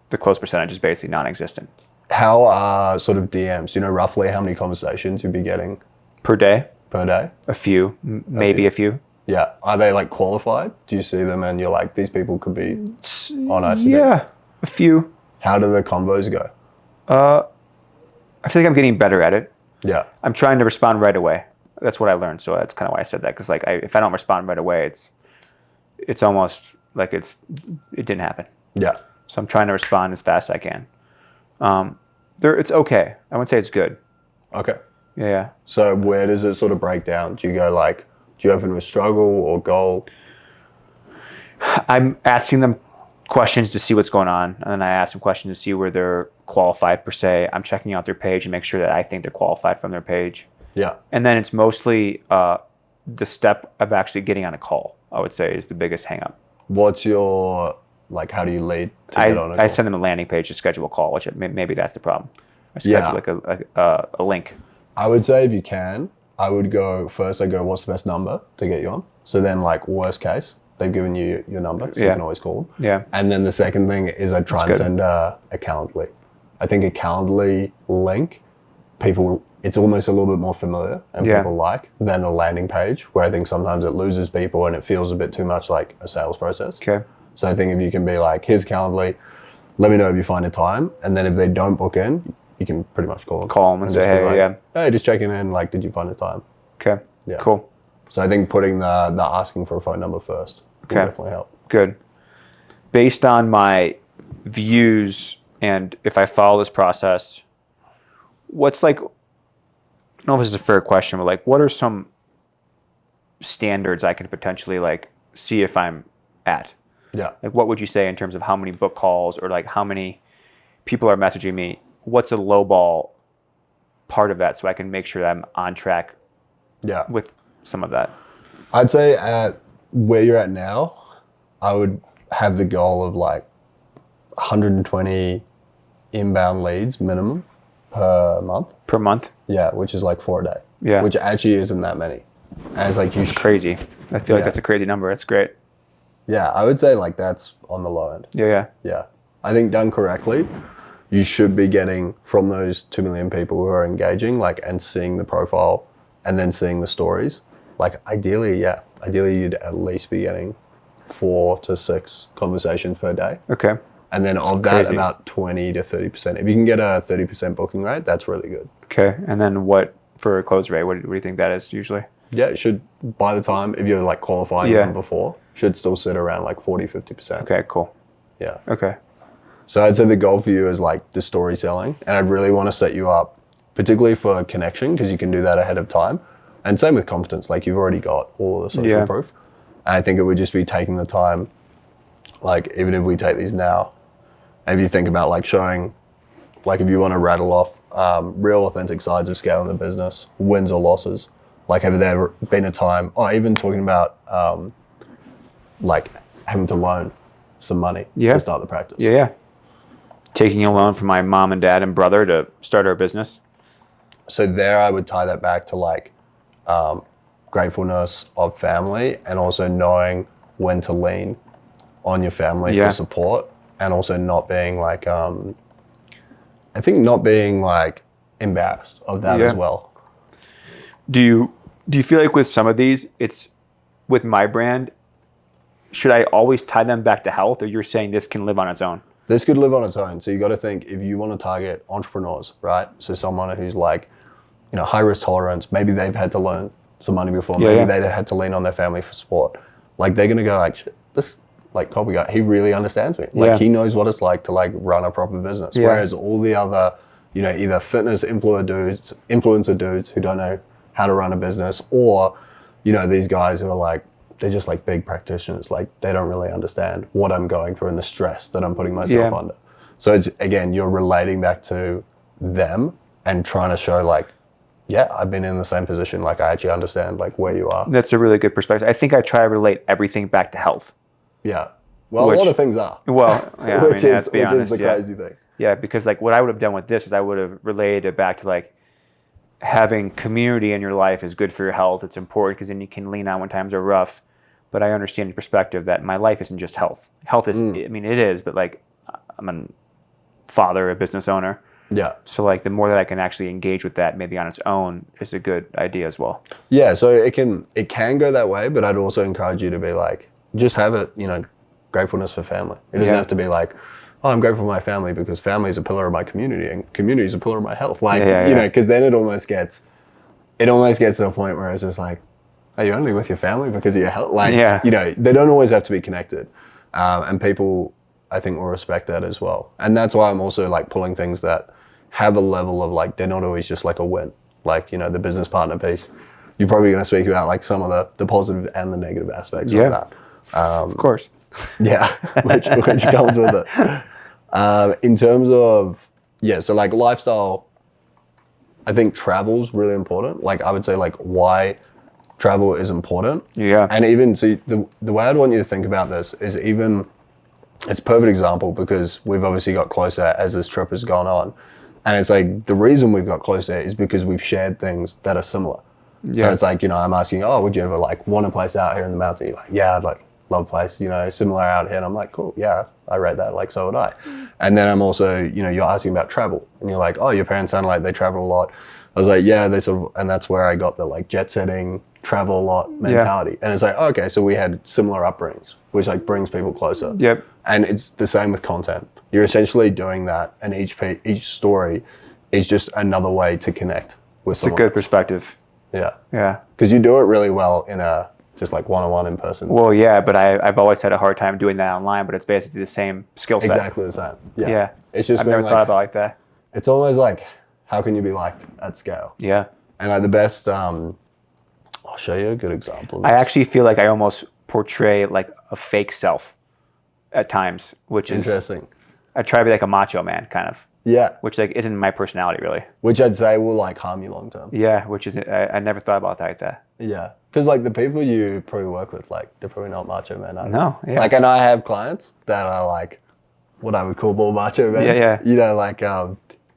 the close percentage is basically non-existent. How are sort of DMs? Do you know roughly how many conversations you'd be getting Per day, per day? a few, maybe a few. Yeah. Are they like qualified? Do you see them and you're like, these people could be on ICB? Yeah, a few. How do the convos go? I feel like I'm getting better at it. Yeah. I'm trying to respond right away. That's what I learned. So that's kind of why I said that. Because like, if I don't respond right away, it's almost like it didn't happen. Yeah. So I'm trying to respond as fast as I can. It's okay. I wouldn't say it's good. Okay. Yeah. So where does it sort of break down? Do you go like, do you open with struggle or goal? I'm asking them questions to see what's going on, and then I ask them questions to see where they're qualified per se. I'm checking out their page and make sure that I think they're qualified from their page. Yeah. And then it's mostly the step of actually getting on a call, I would say, is the biggest hang up. What's your, like, how do you lead to get on a I call? send them a landing page to schedule a call, which maybe that's the problem. I Yeah. schedule like a link. I would say if you can, I would go first, I go, what's the best number to get you on? So then like worst case, they've given you your number, so you Yeah. can always call them. Yeah. And then the second thing is I try and good. send a Calendly. I think a Calendly link, it's almost a little bit more familiar and Yeah. people like than a landing page, where I think sometimes it loses people and it feels a bit too much like a sales process. Okay. So I think if you can be like, here's Calendly, let me know if you find a time. And then if they don't book in, you can pretty much call them. Call them and say, just be hey, like, yeah. hey, just checking in, like, did you find a time? Okay. Yeah. Cool. So I think putting the asking for a phone number first will Okay. definitely help. Good. Based on my views, and if I follow this process, what's like, I don't know if this is a fair question, but like, what are some standards I can potentially like see if I'm at? Yeah. Like, what would you say in terms of how many book calls or like how many people are messaging me? What's a low ball part of that so I can make sure that I'm on track Yeah. with some of that? I'd say at where you're at now, I would have the goal of like 120 inbound leads minimum per month. per month. Yeah, which is like 4 a day. Yeah. Which actually isn't that many. And it's like It's crazy. I feel like Yeah. that's a crazy number. That's great. yeah, I would say like that's on the low end. Yeah, yeah. Yeah. I think done correctly, you should be getting from those 2 million people who are engaging, like, and seeing the profile and then seeing the stories. Like, ideally, you'd at least be getting 4 to 6 conversations per day. Okay. And then of that, crazy. about 20 to 30%. If you can get a 30% booking rate, that's really good. Okay. And then what for a close rate? What do you think that is usually? Yeah, it should, by the time, if you're like qualifying Yeah. them before, should still sit around like 40, 50%. Okay, cool. Yeah. Okay. So I'd say the goal for you is like the story selling, and I'd really want to set you up, particularly for connection, because you can do that ahead of time. And same with competence, like you've already got all of the social Yeah. proof. And I think it would just be taking the time, like even if we take these now, and if you think about like showing, like if you want to rattle off real authentic sides of scaling the business, wins or losses, like have there been a time, or even talking about like having to loan some money Yeah. to start the practice. Yeah, yeah. Taking a loan from my mom and dad and brother to start our business. So there I would tie that back to like gratefulness of family, and also knowing when to lean on your family Yeah. for support, and also not being like I think not being like embarrassed of that Yeah. as well. Do you feel like with some of these, it's with my brand, should I always tie them back to health, or you're saying this can live on its own? This could live on its own. So you got to think, if you want to target entrepreneurs, right? So someone who's like, you know, high risk tolerance, maybe they've had to loan some money before, Yeah, maybe yeah. they had to lean on their family for support. Like they're going to go like, shit, this like Colby guy, he really understands me. Like Yeah. he knows what it's like to like run a proper business. Yeah. Whereas all the other, you know, either fitness influencer dudes who don't know how to run a business, or, you know, these guys who are like, they're just like big practitioners. Like they don't really understand what I'm going through and the stress that I'm putting myself Yeah. under. So it's, again, you're relating back to them and trying to show like, yeah, I've been in the same position. Like I actually understand like where you are. That's a really good perspective. I think I try to relate everything back to health. Yeah. Well, Which- a lot of things are. Well, yeah, which let's be is honest, the yeah. crazy thing. Yeah, because like what I would have done with this is I would have related it back to like having community in your life is good for your health. It's important because then you can lean on when times are rough. But I understand your perspective that my life isn't just health. Health is, I mean, it is, but like I'm a father, a business owner. Yeah. So like the more that I can actually engage with that maybe on its own is a good idea as well. Yeah. So it can go that way, but I'd also encourage you to be like, just have it, you know, gratefulness for family. It doesn't Yeah. have to be like, oh, I'm grateful for my family because family is a pillar of my community and community is a pillar of my health. Like, Yeah, you yeah. know, because then it almost gets to a point where it's just like, are you only with your family because of your health? Like, Yeah. you know, they don't always have to be connected. And people, I think, will respect that as well. And that's why I'm also like pulling things that have a level of like, they're not always just like a win. Like, you know, the business partner piece, you're probably going to speak about like some of the positive and the negative aspects Yeah. of that. Of course. Yeah, which comes with it. In terms of, yeah, so like lifestyle, I think travel's really important. Like I would say like why travel is important. Yeah. And even, so the way I'd want you to think about this is even, it's a perfect example because we've obviously got closer as this trip has gone on. And it's like, the reason we've got closer is because we've shared things that are similar. Yeah. So it's like, you know, I'm asking, oh, would you ever like want a place out here in the mountain? You're like, yeah, I'd like love a place, you know, similar out here. And I'm like, cool, yeah, I read that, like so would I. And then I'm also, you know, you're asking about travel and you're like, oh, your parents sound like they travel a lot. I was like, yeah, they sort of, and that's where I got the like jet setting, travel a lot mentality. And it's like, okay, so we had similar upbringings, which like brings people closer. Yep. And it's the same with content. You're essentially doing that, and each story is just another way to connect with It's a someone good else. perspective. Yeah. Yeah. Because you do it really well in a just like one-on-one in person. Well, yeah, but I've always had a hard time doing that online, but it's basically the same skill set. Exactly the same. Yeah. Yeah. It's just I've been never like, thought about it like that. it's always like, how can you be liked at scale? Yeah. And like the best, I'll show you a good example. of I this. actually feel like I almost portray like a fake self at times, which is Interesting. I try to be like a macho man kind of, Yeah. which like isn't my personality really. Which I'd say will like harm you long term. Yeah, which is I never thought about that like that. Yeah. Because like the people you probably work with, like they're probably not macho men. Either. No, yeah. Like, and I have clients that are like what I would call more macho men. Yeah, yeah. You know, like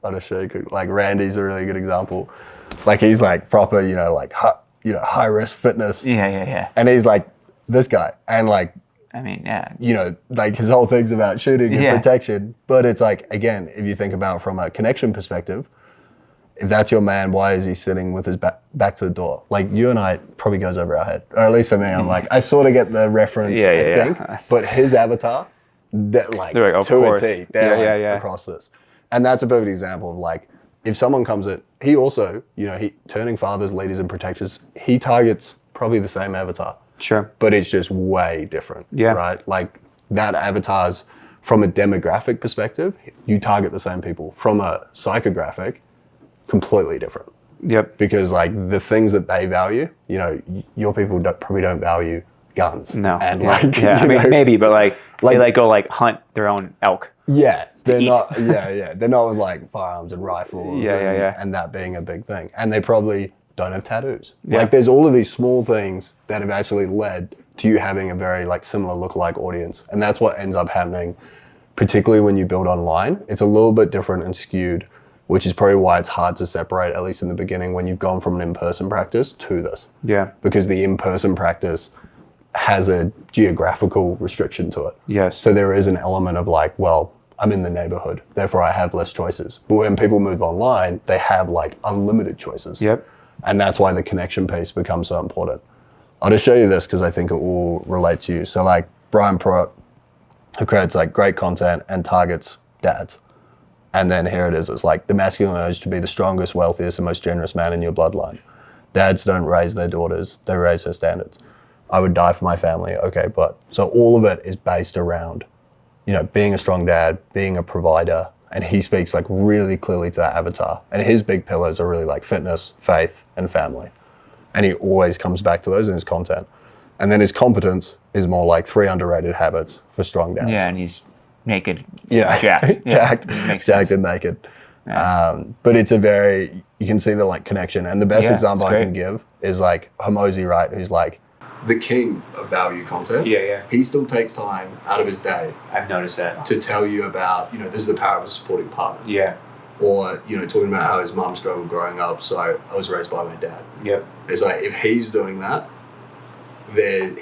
on a show. Like Randy's a really good example. Like he's like proper, like high risk fitness. Yeah. And he's like this guy, and like I mean, yeah. like his whole thing's about shooting and Yeah. protection. But it's like, again, if you think about from a connection perspective, if that's your man, why is he sitting with his back to the door? Like you and I, it probably goes over our head, or at least for me, I'm like, I sort of get the reference, I think. But his avatar, they're like of to course. a T, they're Yeah. across this, and that's a perfect example of like, if someone comes at, he also, he turning fathers, leaders, and protectors, he targets probably the same avatar. Sure. But it's just way different. Yeah. Right? Like that avatar's from a demographic perspective, you target the same people. From a psychographic, completely different. Yep. Because like the things that they value, your people probably don't value guns. No. And yeah. like, yeah. I mean, maybe, but like they go like hunt their own elk. yeah, they're eat. not. Yeah. They're not with like firearms and rifles. Yeah. And that being a big thing, and they probably don't have tattoos. Yeah. Like there's all of these small things that have actually led to you having a very like similar lookalike audience, and that's what ends up happening, particularly when you build online. It's a little bit different and skewed, which is probably why it's hard to separate, at least in the beginning, when you've gone from an in-person practice to this. Yeah. Because the in-person practice has a geographical restriction to it. Yes. So there is an element of like, well, I'm in the neighborhood, therefore I have less choices. But when people move online, they have like unlimited choices. Yep. And that's why the connection piece becomes so important. I'll just show you this because I think it will relate to you. So like Brian Pruitt, who creates like great content and targets dads. And then here it is. It's like the masculine urge to be the strongest, wealthiest, and most generous man in your bloodline. Dads don't raise their daughters, they raise their standards. I would die for my family. Okay, but so all of it is based around, being a strong dad, being a provider. And he speaks like really clearly to that avatar. And his big pillars are really like fitness, faith, and family. And he always comes back to those in his content. And then his competence is more like 3 underrated habits for strong dads. Yeah, and he's naked. Yeah, Jacked. jacked, Makes jacked sense. and naked. But it's you can see the like connection. And the best Yeah, example it's I can great. give is like Hormozi, right? Who's like the king of value content. Yeah. He still takes time out of his day I've noticed that. to tell you about, this is the power of a supporting partner. Yeah. Or, talking about how his mum struggled growing up, so I was raised by my dad. Yep. It's like, if he's doing that,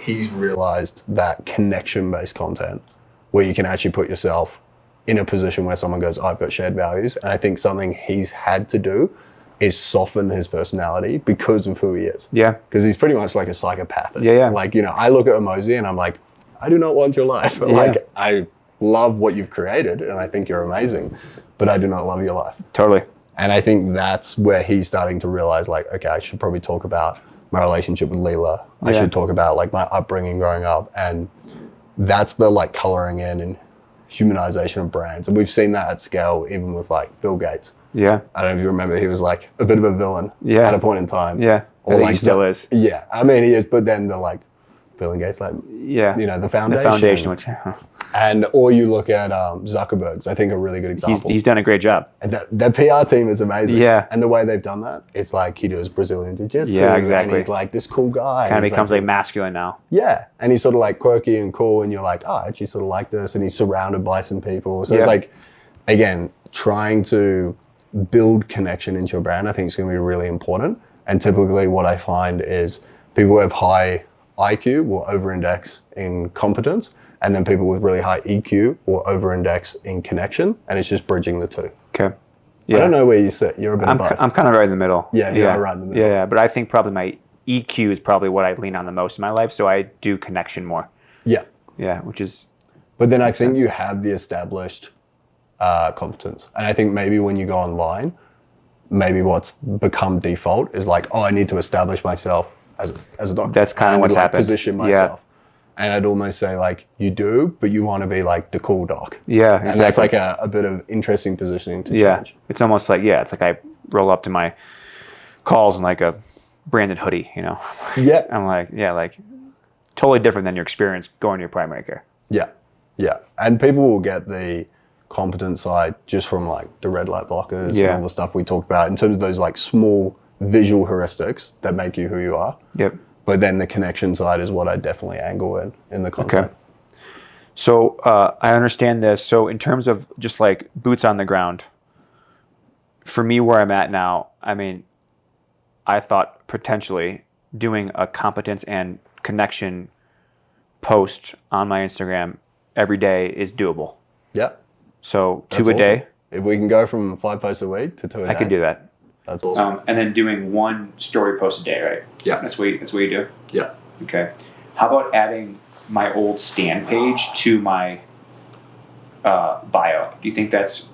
he's realized that connection-based content where you can actually put yourself in a position where someone goes, I've got shared values. And I think something he's had to do is soften his personality because of who he is. Yeah. Because he's pretty much like a psychopath. Yeah. Like, I look at Hormozi and I'm like, I do not want your life. Like, I love what you've created and I think you're amazing, but I do not love your life. Totally. And I think that's where he's starting to realize, like, okay, I should probably talk about my relationship with Leela. I should talk about like my upbringing growing up. And that's the like coloring in and humanization of brands. And we've seen that at scale, even with like Bill Gates. Yeah. I don't know if you remember, he was like a bit of a villain Yeah. at a point in time. Yeah. I Or think like he still is. Yeah. I mean, he is, but then the like Bill and Gates, like, Yeah. the foundation. The foundation, which And, or you look at Zuckerberg's, I think a really good example. he's done a great job. And the PR team is amazing. Yeah. And the way they've done that, it's like he does Brazilian Jiu-Jitsu. Yeah, exactly. And he's like this cool guy. Kind of He's becomes like masculine now. yeah. And he's sort of like quirky and cool. And you're like, oh, I actually sort of like this. And he's surrounded by some people. So it's Yeah. like, again, trying to build connection into your brand, I think is going to be really important. And typically what I find is people who have high IQ will over-index in competence. And then people with really high EQ will over-index in connection. And it's just bridging the two. Okay. I don't know where you sit. You're a bit I'm above. I'm kind of right in the middle. Yeah, you are right in the middle. Yeah, but I think probably my EQ is probably what I lean on the most in my life. So I do connection more. Yeah. Yeah, which is But then I think you have the established competence. And I think maybe when you go online, maybe what's become default is like, oh, I need to establish myself as a doctor. That's kind of And, what's like, happened. Position myself. And I'd almost say like, you do, but you want to be like the cool doc. Yeah, And that's exactly. like a bit of interesting positioning to yeah. change. It's almost like it's like I roll up to my calls in like a branded hoodie. Yeah. I'm like like totally different than your experience going to your primary care. Yeah. Yeah. And people will get the competent side just from like the red light blockers and Yeah. all the stuff we talked about in terms of those like small visual heuristics that make you who you are. Yep. But then the connection side is what I definitely angle in the content. Okay. So I understand this. So in terms of just like boots on the ground, for me, where I'm at now, I mean, I thought potentially doing a competence and connection post on my Instagram every day is doable. Yeah. So That's 2 a day, awesome. If we can go from 5 posts a week to 2 a day. I can do that. That's awesome. And then doing 1 story post a day, right? Yeah. That's what you do? Yeah. Okay. How about adding my old stand page to my bio? Do you think that's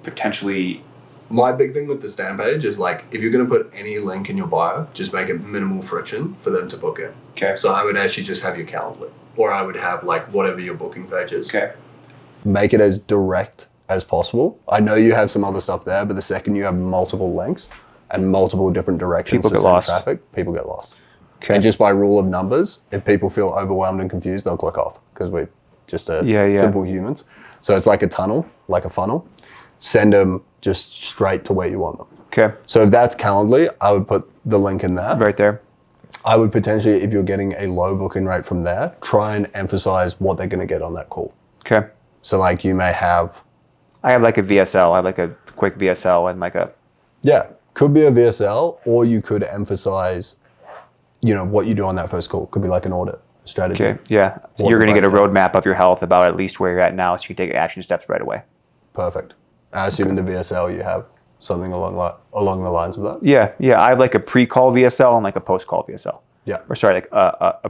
potentially? My big thing with the stand page is like, if you're going to put any link in your bio, just make it minimal friction for them to book in. Okay. So I would actually just have your Calendly, or I would have like whatever your booking page is. Okay. Make it as direct as possible. I know you have some other stuff there, but the second you have multiple links and multiple different directions People to get send lost. traffic, people get lost. Okay. And just by rule of numbers, if people feel overwhelmed and confused, they'll click off because we're just simple humans. So it's like a tunnel, like a funnel. Send them just straight to where you want them. Okay. So if that's Calendly, I would put the link in there. Right there. I would potentially, if you're getting a low booking rate from there, try and emphasize what they're going to get on that call. Okay. So like you may have, I have like a VSL. I have like a quick VSL and like a. yeah, could be a VSL, or you could emphasize, what you do on that first call. Could be like an audit strategy. Okay. Yeah. What You're the going to get a breakdown. roadmap of your health about at least where you're at now, so you can take action steps right away. Perfect. I assume in the VSL you have something along the lines of that. Yeah. Yeah. I have like a pre-call VSL and like a post-call VSL. Yeah. Or sorry, like a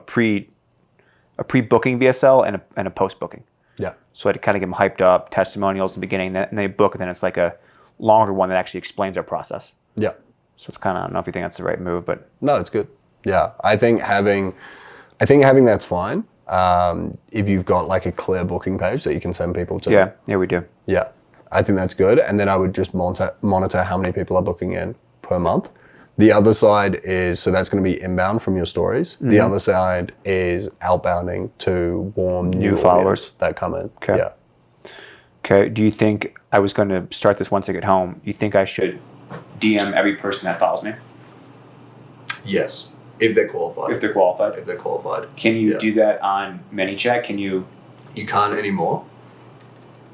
pre-booking VSL and a post-booking. Yeah. So I had to kind of get them hyped up, testimonials in the beginning, and they book, and then it's like a longer one that actually explains our process. Yeah. So it's kind of, I don't know if you think that's the right move, but No, it's good. Yeah, I think having that's fine. If you've got like a clear booking page that you can send people to. yeah, we do. Yeah, I think that's good. And then I would just monitor how many people are booking in per month. The other side is, so that's going to be inbound from your stories. The other side is outbounding to warm new followers audience that come in. Okay. Yeah. Okay. Do you think, I was going to start this once I get home, you think I should DM every person that follows me Yes, if they're qualified. if they're qualified? If they're qualified. Can you Yeah. do that on ManyChat? Can you? You can't anymore.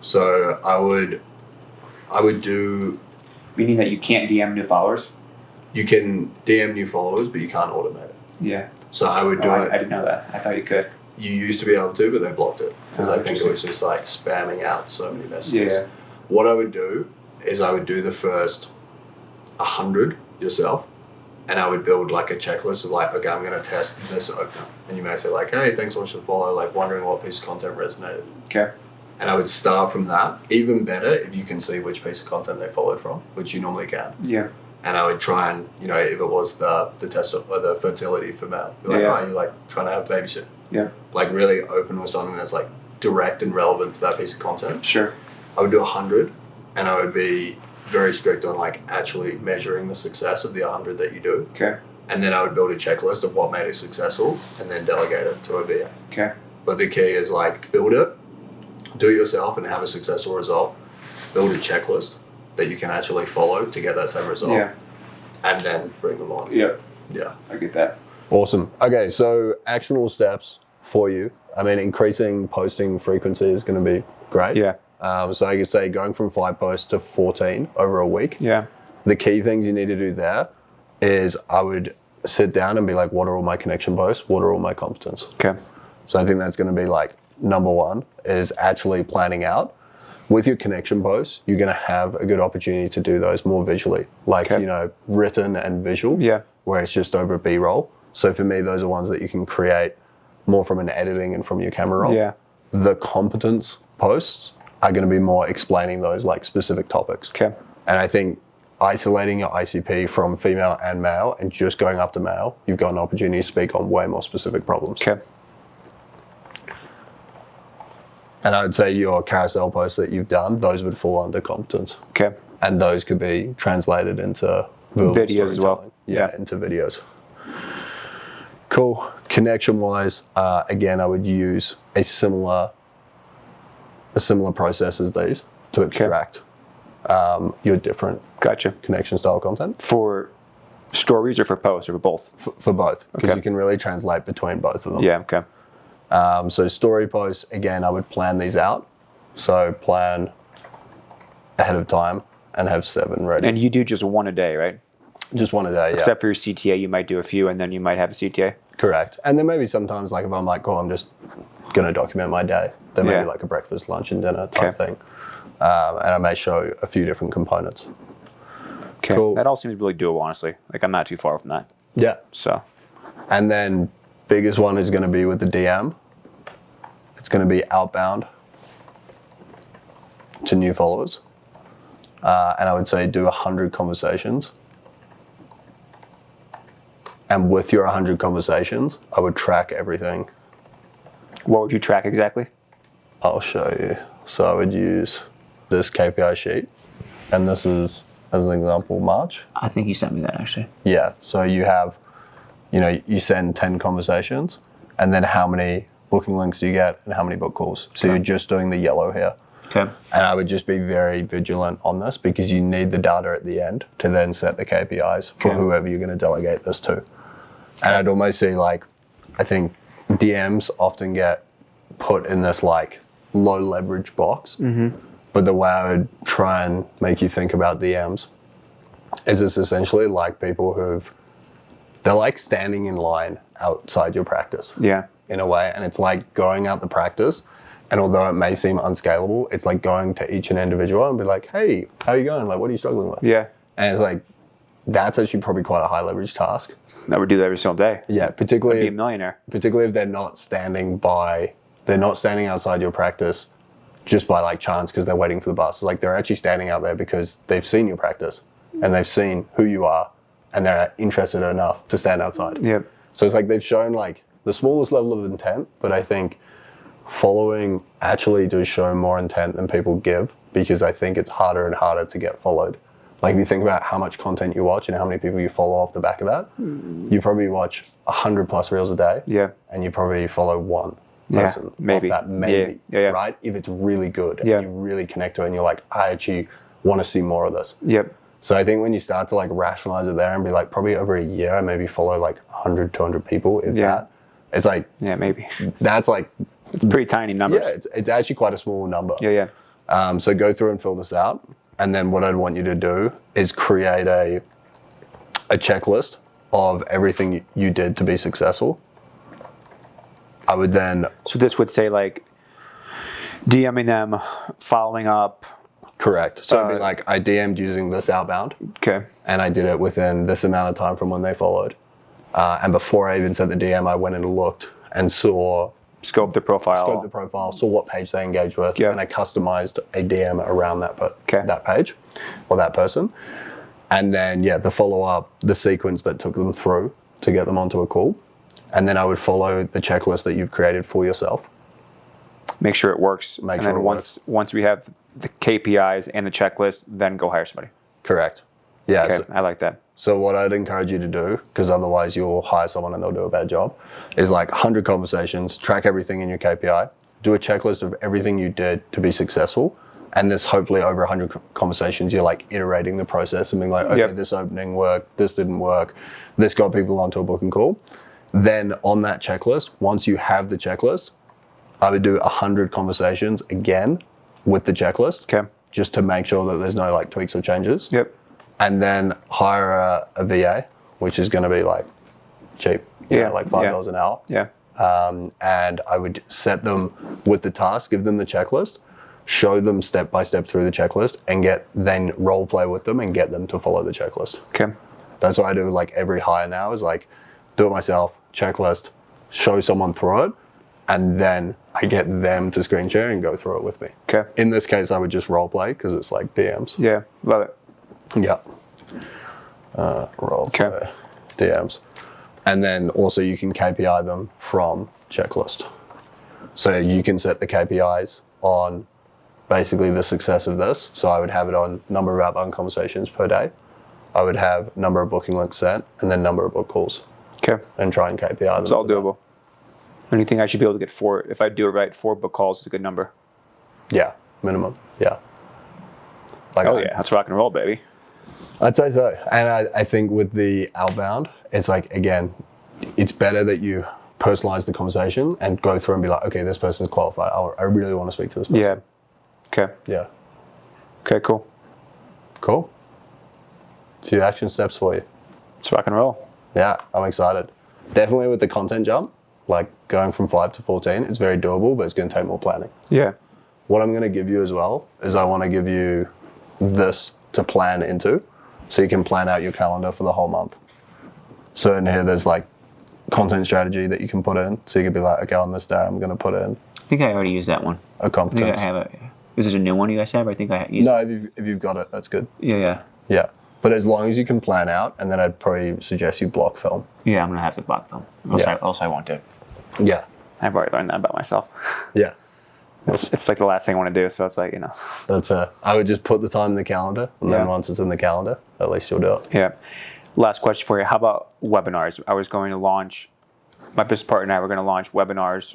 So I would do. Meaning that you can't DM new followers? You can DM new followers, but you can't automate it. Yeah. So I would do I it. didn't know that. I thought you could. You used to be able to, but they blocked it because Oh, I think it interesting. was just like spamming out so many messages. Yeah. What I would do is I would do the first 100 yourself, and I would build like a checklist of like, okay, I'm going to test this opener, and you may say like, hey, thanks so much for the follow, like wondering what piece of content resonated, Okay. and I would start from that. Even better if you can see which piece of content they followed from, which you normally can. Yeah. And I would try and, if it was the test or the fertility for male, be like, Yeah. are you like trying to have baby shit? Yeah. Like really open with something that's like direct and relevant to that piece of content. Sure. I would do 100, and I would be very strict on like actually measuring the success of the 100 that you do. Okay. And then I would build a checklist of what made it successful, and then delegate it to a VA. Okay. But the key is like build it, do it yourself, and have a successful result. Build a checklist that you can actually follow to get that same result. Yeah. And then bring them on. Yeah. Yeah. I get that. Awesome. Okay, so actionable steps for you. I mean, increasing posting frequency is going to be great. Yeah. So I could say going from 5 posts to 14 over a week. Yeah. The key things you need to do there is I would sit down and be like, what are all my connection posts? What are all my competence? Okay. So I think that's going to be like number one is actually planning out. With your connection posts, you're going to have a good opportunity to do those more visually, like, Okay. written and visual, Yeah. where it's just over B-roll. So for me, those are ones that you can create more from an editing and from your camera roll. Yeah. The competence posts are going to be more explaining those like specific topics. Okay. And I think isolating your ICP from female and male and just going after male, you've got an opportunity to speak on way more specific problems. Okay. And I would say your carousel posts that you've done, those would fall under competence. Okay. And those could be translated into visual Videos as well. storytelling. Yeah, into videos. Cool. Connection-wise, again, I would use a similar process as these to extract your different Gotcha. connection style content For stories or for posts or for both? for both, because Okay. you can really translate between both of them. Yeah. Okay. So story posts, again, I would plan these out. So plan ahead of time and have 7 ready. And you do just one a day, right? Just one a day, yeah. Except for your CTA, you might do a few, and then you might have a CTA. Correct. And then maybe sometimes, like if I'm like, oh, I'm just going to document my day, then maybe Yeah. like a breakfast, lunch, and dinner type Okay. thing. And I may show a few different components. Okay. Cool. That all seems really doable, honestly. Like, I'm not too far from that. Yeah. So, And then biggest one is going to be with the DM. It's going to be outbound to new followers. And I would say do 100 conversations. And with your 100 conversations, I would track everything. what would you track exactly? I'll show you. So I would use this KPI sheet. And this is, as an example, March. I think you sent me that actually. Yeah. So you have, you send 10 conversations, and then how many booking links do you get and how many book calls. So you're just doing the yellow here. Okay. And I would just be very vigilant on this because you need the data at the end to then set the KPIs for Okay. whoever you're going to delegate this to. And I'd almost see like, I think DMs often get put in this like low leverage box. But the way I would try and make you think about DMs is it's essentially like people they're like standing in line outside your practice Yeah. in a way. And it's like going out the practice. And although it may seem unscalable, it's like going to each and individual and be like, hey, how are you going? Like, what are you struggling with? Yeah. And it's like, that's actually probably quite a high leverage task. I would do that every single day. Yeah, Be a particularly millionaire. if they're not standing outside your practice just by like chance because they're waiting for the bus. It's like they're actually standing out there because they've seen your practice and they've seen who you are and they're interested enough to stand outside. Yep. So it's like they've shown like the smallest level of intent, but I think following actually does show more intent than people give because I think it's harder and harder to get followed. Like if you think about how much content you watch and how many people you follow off the back of that, you probably watch 100 plus reels a day. Yeah. And you probably follow one Yeah, person maybe. off that, maybe, Yeah, yeah. right? If it's really good Yeah. and you really connect to it and you're like, I actually want to see more of this. Yep. So I think when you start to like rationalize it there and be like, probably over a year, I maybe follow like 100, 200 people, if Yeah. that. It's like, Yeah, maybe. that's like, It's pretty tiny numbers. yeah, it's actually quite a small number. Yeah, yeah. So go through and fill this out. And then what I'd want you to do is create a checklist of everything you did to be successful. I would then, So this would say like DMing them, following up. correct. So it'd be like, I DM'd using this outbound Okay. and I did it within this amount of time from when they followed. And before I even sent the DM, I went and looked and saw Scope the profile. scoped the profile, saw what page they engaged with, Yeah. and I customized a DM around that Okay. that page or that person. And then, yeah, the follow-up, the sequence that took them through to get them onto a call. And then I would follow the checklist that you've created for yourself. Make sure it works. Make and sure then it once we have the KPIs and the checklist, then go hire somebody. Correct. Yeah. Okay, So, I like that. so what I'd encourage you to do, because otherwise you'll hire someone and they'll do a bad job, is like 100 conversations, track everything in your KPI, do a checklist of everything you did to be successful. And this hopefully over 100 conversations, you're like iterating the process and being like, okay, Yep. this opening worked, this didn't work, this got people onto a booking call. Then on that checklist, once you have the checklist, I would do 100 conversations again with the checklist. Okay. Just to make sure that there's no like tweaks or changes. Yep. And then hire a VA, which is going to be like cheap, like $5 an hour. Yeah. And I would set them with the task, give them the checklist, show them step by step through the checklist, and then role play with them and get them to follow the checklist. Okay. That's what I do. Like every hire now is like do it myself, checklist, show someone through it, and then I get them to screen share and go through it with me. Okay. In this case, I would just role play because it's like DMs. Yeah. Love it. Yeah. Role Okay. play, DMs. And then also you can KPI them from checklist. So you can set the KPIs on basically the success of this. So I would have it on number of outbound conversations per day. I would have number of booking links sent and then number of book calls Okay. and try and KPI them. It's all to that. doable. Anything I should be able to get four, if I do it right, 4 book calls is a good number. Yeah, minimum. Yeah. Like Oh yeah, that's rock and roll, baby. I'd say so. And I think with the outbound, it's like, again, it's better that you personalize the conversation and go through and be like, okay, this person's qualified. I really want to speak to this person. Yeah. Okay. Yeah. Okay, cool. Cool. Few action steps for you. Let's rock and roll. Yeah, I'm excited. Definitely with the content jump, like going from 5 to 14, it's very doable, but it's going to take more planning. Yeah. What I'm going to give you as well is I want to give you this to plan into so you can plan out your calendar for the whole month. So in here, there's like content strategy that you can put in. So you could be like, okay, on this day, I'm going to put in I think I already used that one. a I think competence. I have it. Is it a new one you guys have? I think I used No, if you've got it, that's good. Yeah. Yeah. But as long as you can plan out, and then I'd probably suggest you block film. Yeah, I'm going to have to block them. Else I won't do. Yeah. I've already learned that about myself. Yeah. It's like the last thing I want to do. So it's like, That's fair. I would just put the time in the calendar, and then Yeah. once it's in the calendar, at least you'll do it. Yeah. Last question for you. How about webinars? I was going to launch, my business partner and I were going to launch webinars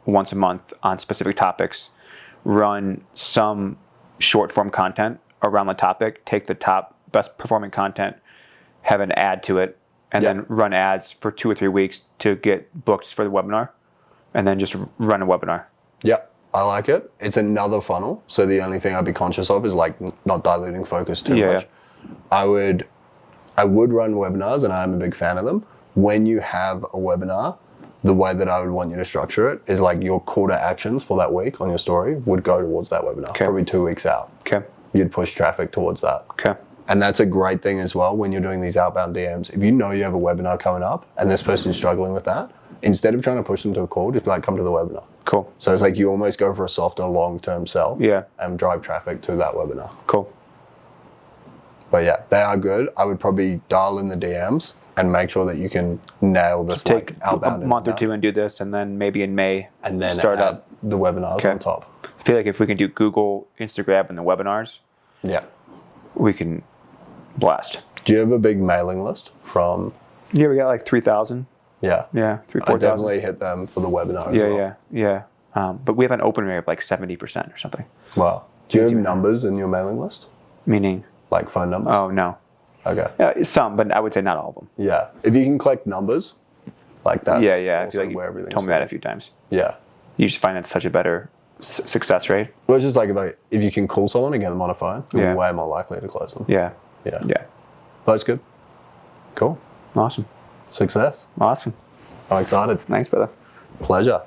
once a month on specific topics, run some short form content around the topic, take the top best performing content, have an ad to it, and Yeah. then run ads for 2 or 3 weeks to get booked for the webinar, and then just run a webinar. Yeah, I like it. It's another funnel. So the only thing I'd be conscious of is like not diluting focus too Yeah. much. I would run webinars, and I'm a big fan of them. When you have a webinar, the way that I would want you to structure it is like your call to actions for that week on your story would go towards that webinar, Okay. probably 2 weeks out. Okay. You'd push traffic towards that. Okay. And that's a great thing as well when you're doing these outbound DMs. If you know you have a webinar coming up and this person's struggling with that, instead of trying to push them to a call, just be like, come to the webinar. Cool. So it's like you almost go for a softer long-term sell Yeah. and drive traffic to that webinar. Cool. But yeah, they are good. I would probably dial in the DMs and make sure that you can nail this Take like outbound a month or inbound, two and do this, and then maybe in May and then start add up. the webinars Okay. on top. I feel like if we can do Google, Instagram, and the webinars, Yeah. we can blast. Do you have a big mailing list from? Yeah, we got like 3,000. Yeah. Yeah, 3,000, I 4,000. definitely hit them for the webinar as Yeah, well. yeah. But we have an open rate of like 70% or something. Wow. Do you have numbers in your mailing list? Meaning, Like phone numbers? oh no, Okay. some, but I would say not all of them. Yeah. If you can collect numbers, like that's Yeah. I also feel like where you everything's told me that a few times. Yeah. You just find it's such a better success rate. Well, it's just like if you can call someone and get them on a phone, you're Yeah. way more likely to close them. Yeah. Yeah. Yeah. That's good. Cool. Awesome. Success. Awesome. I'm excited. Thanks, brother. Pleasure.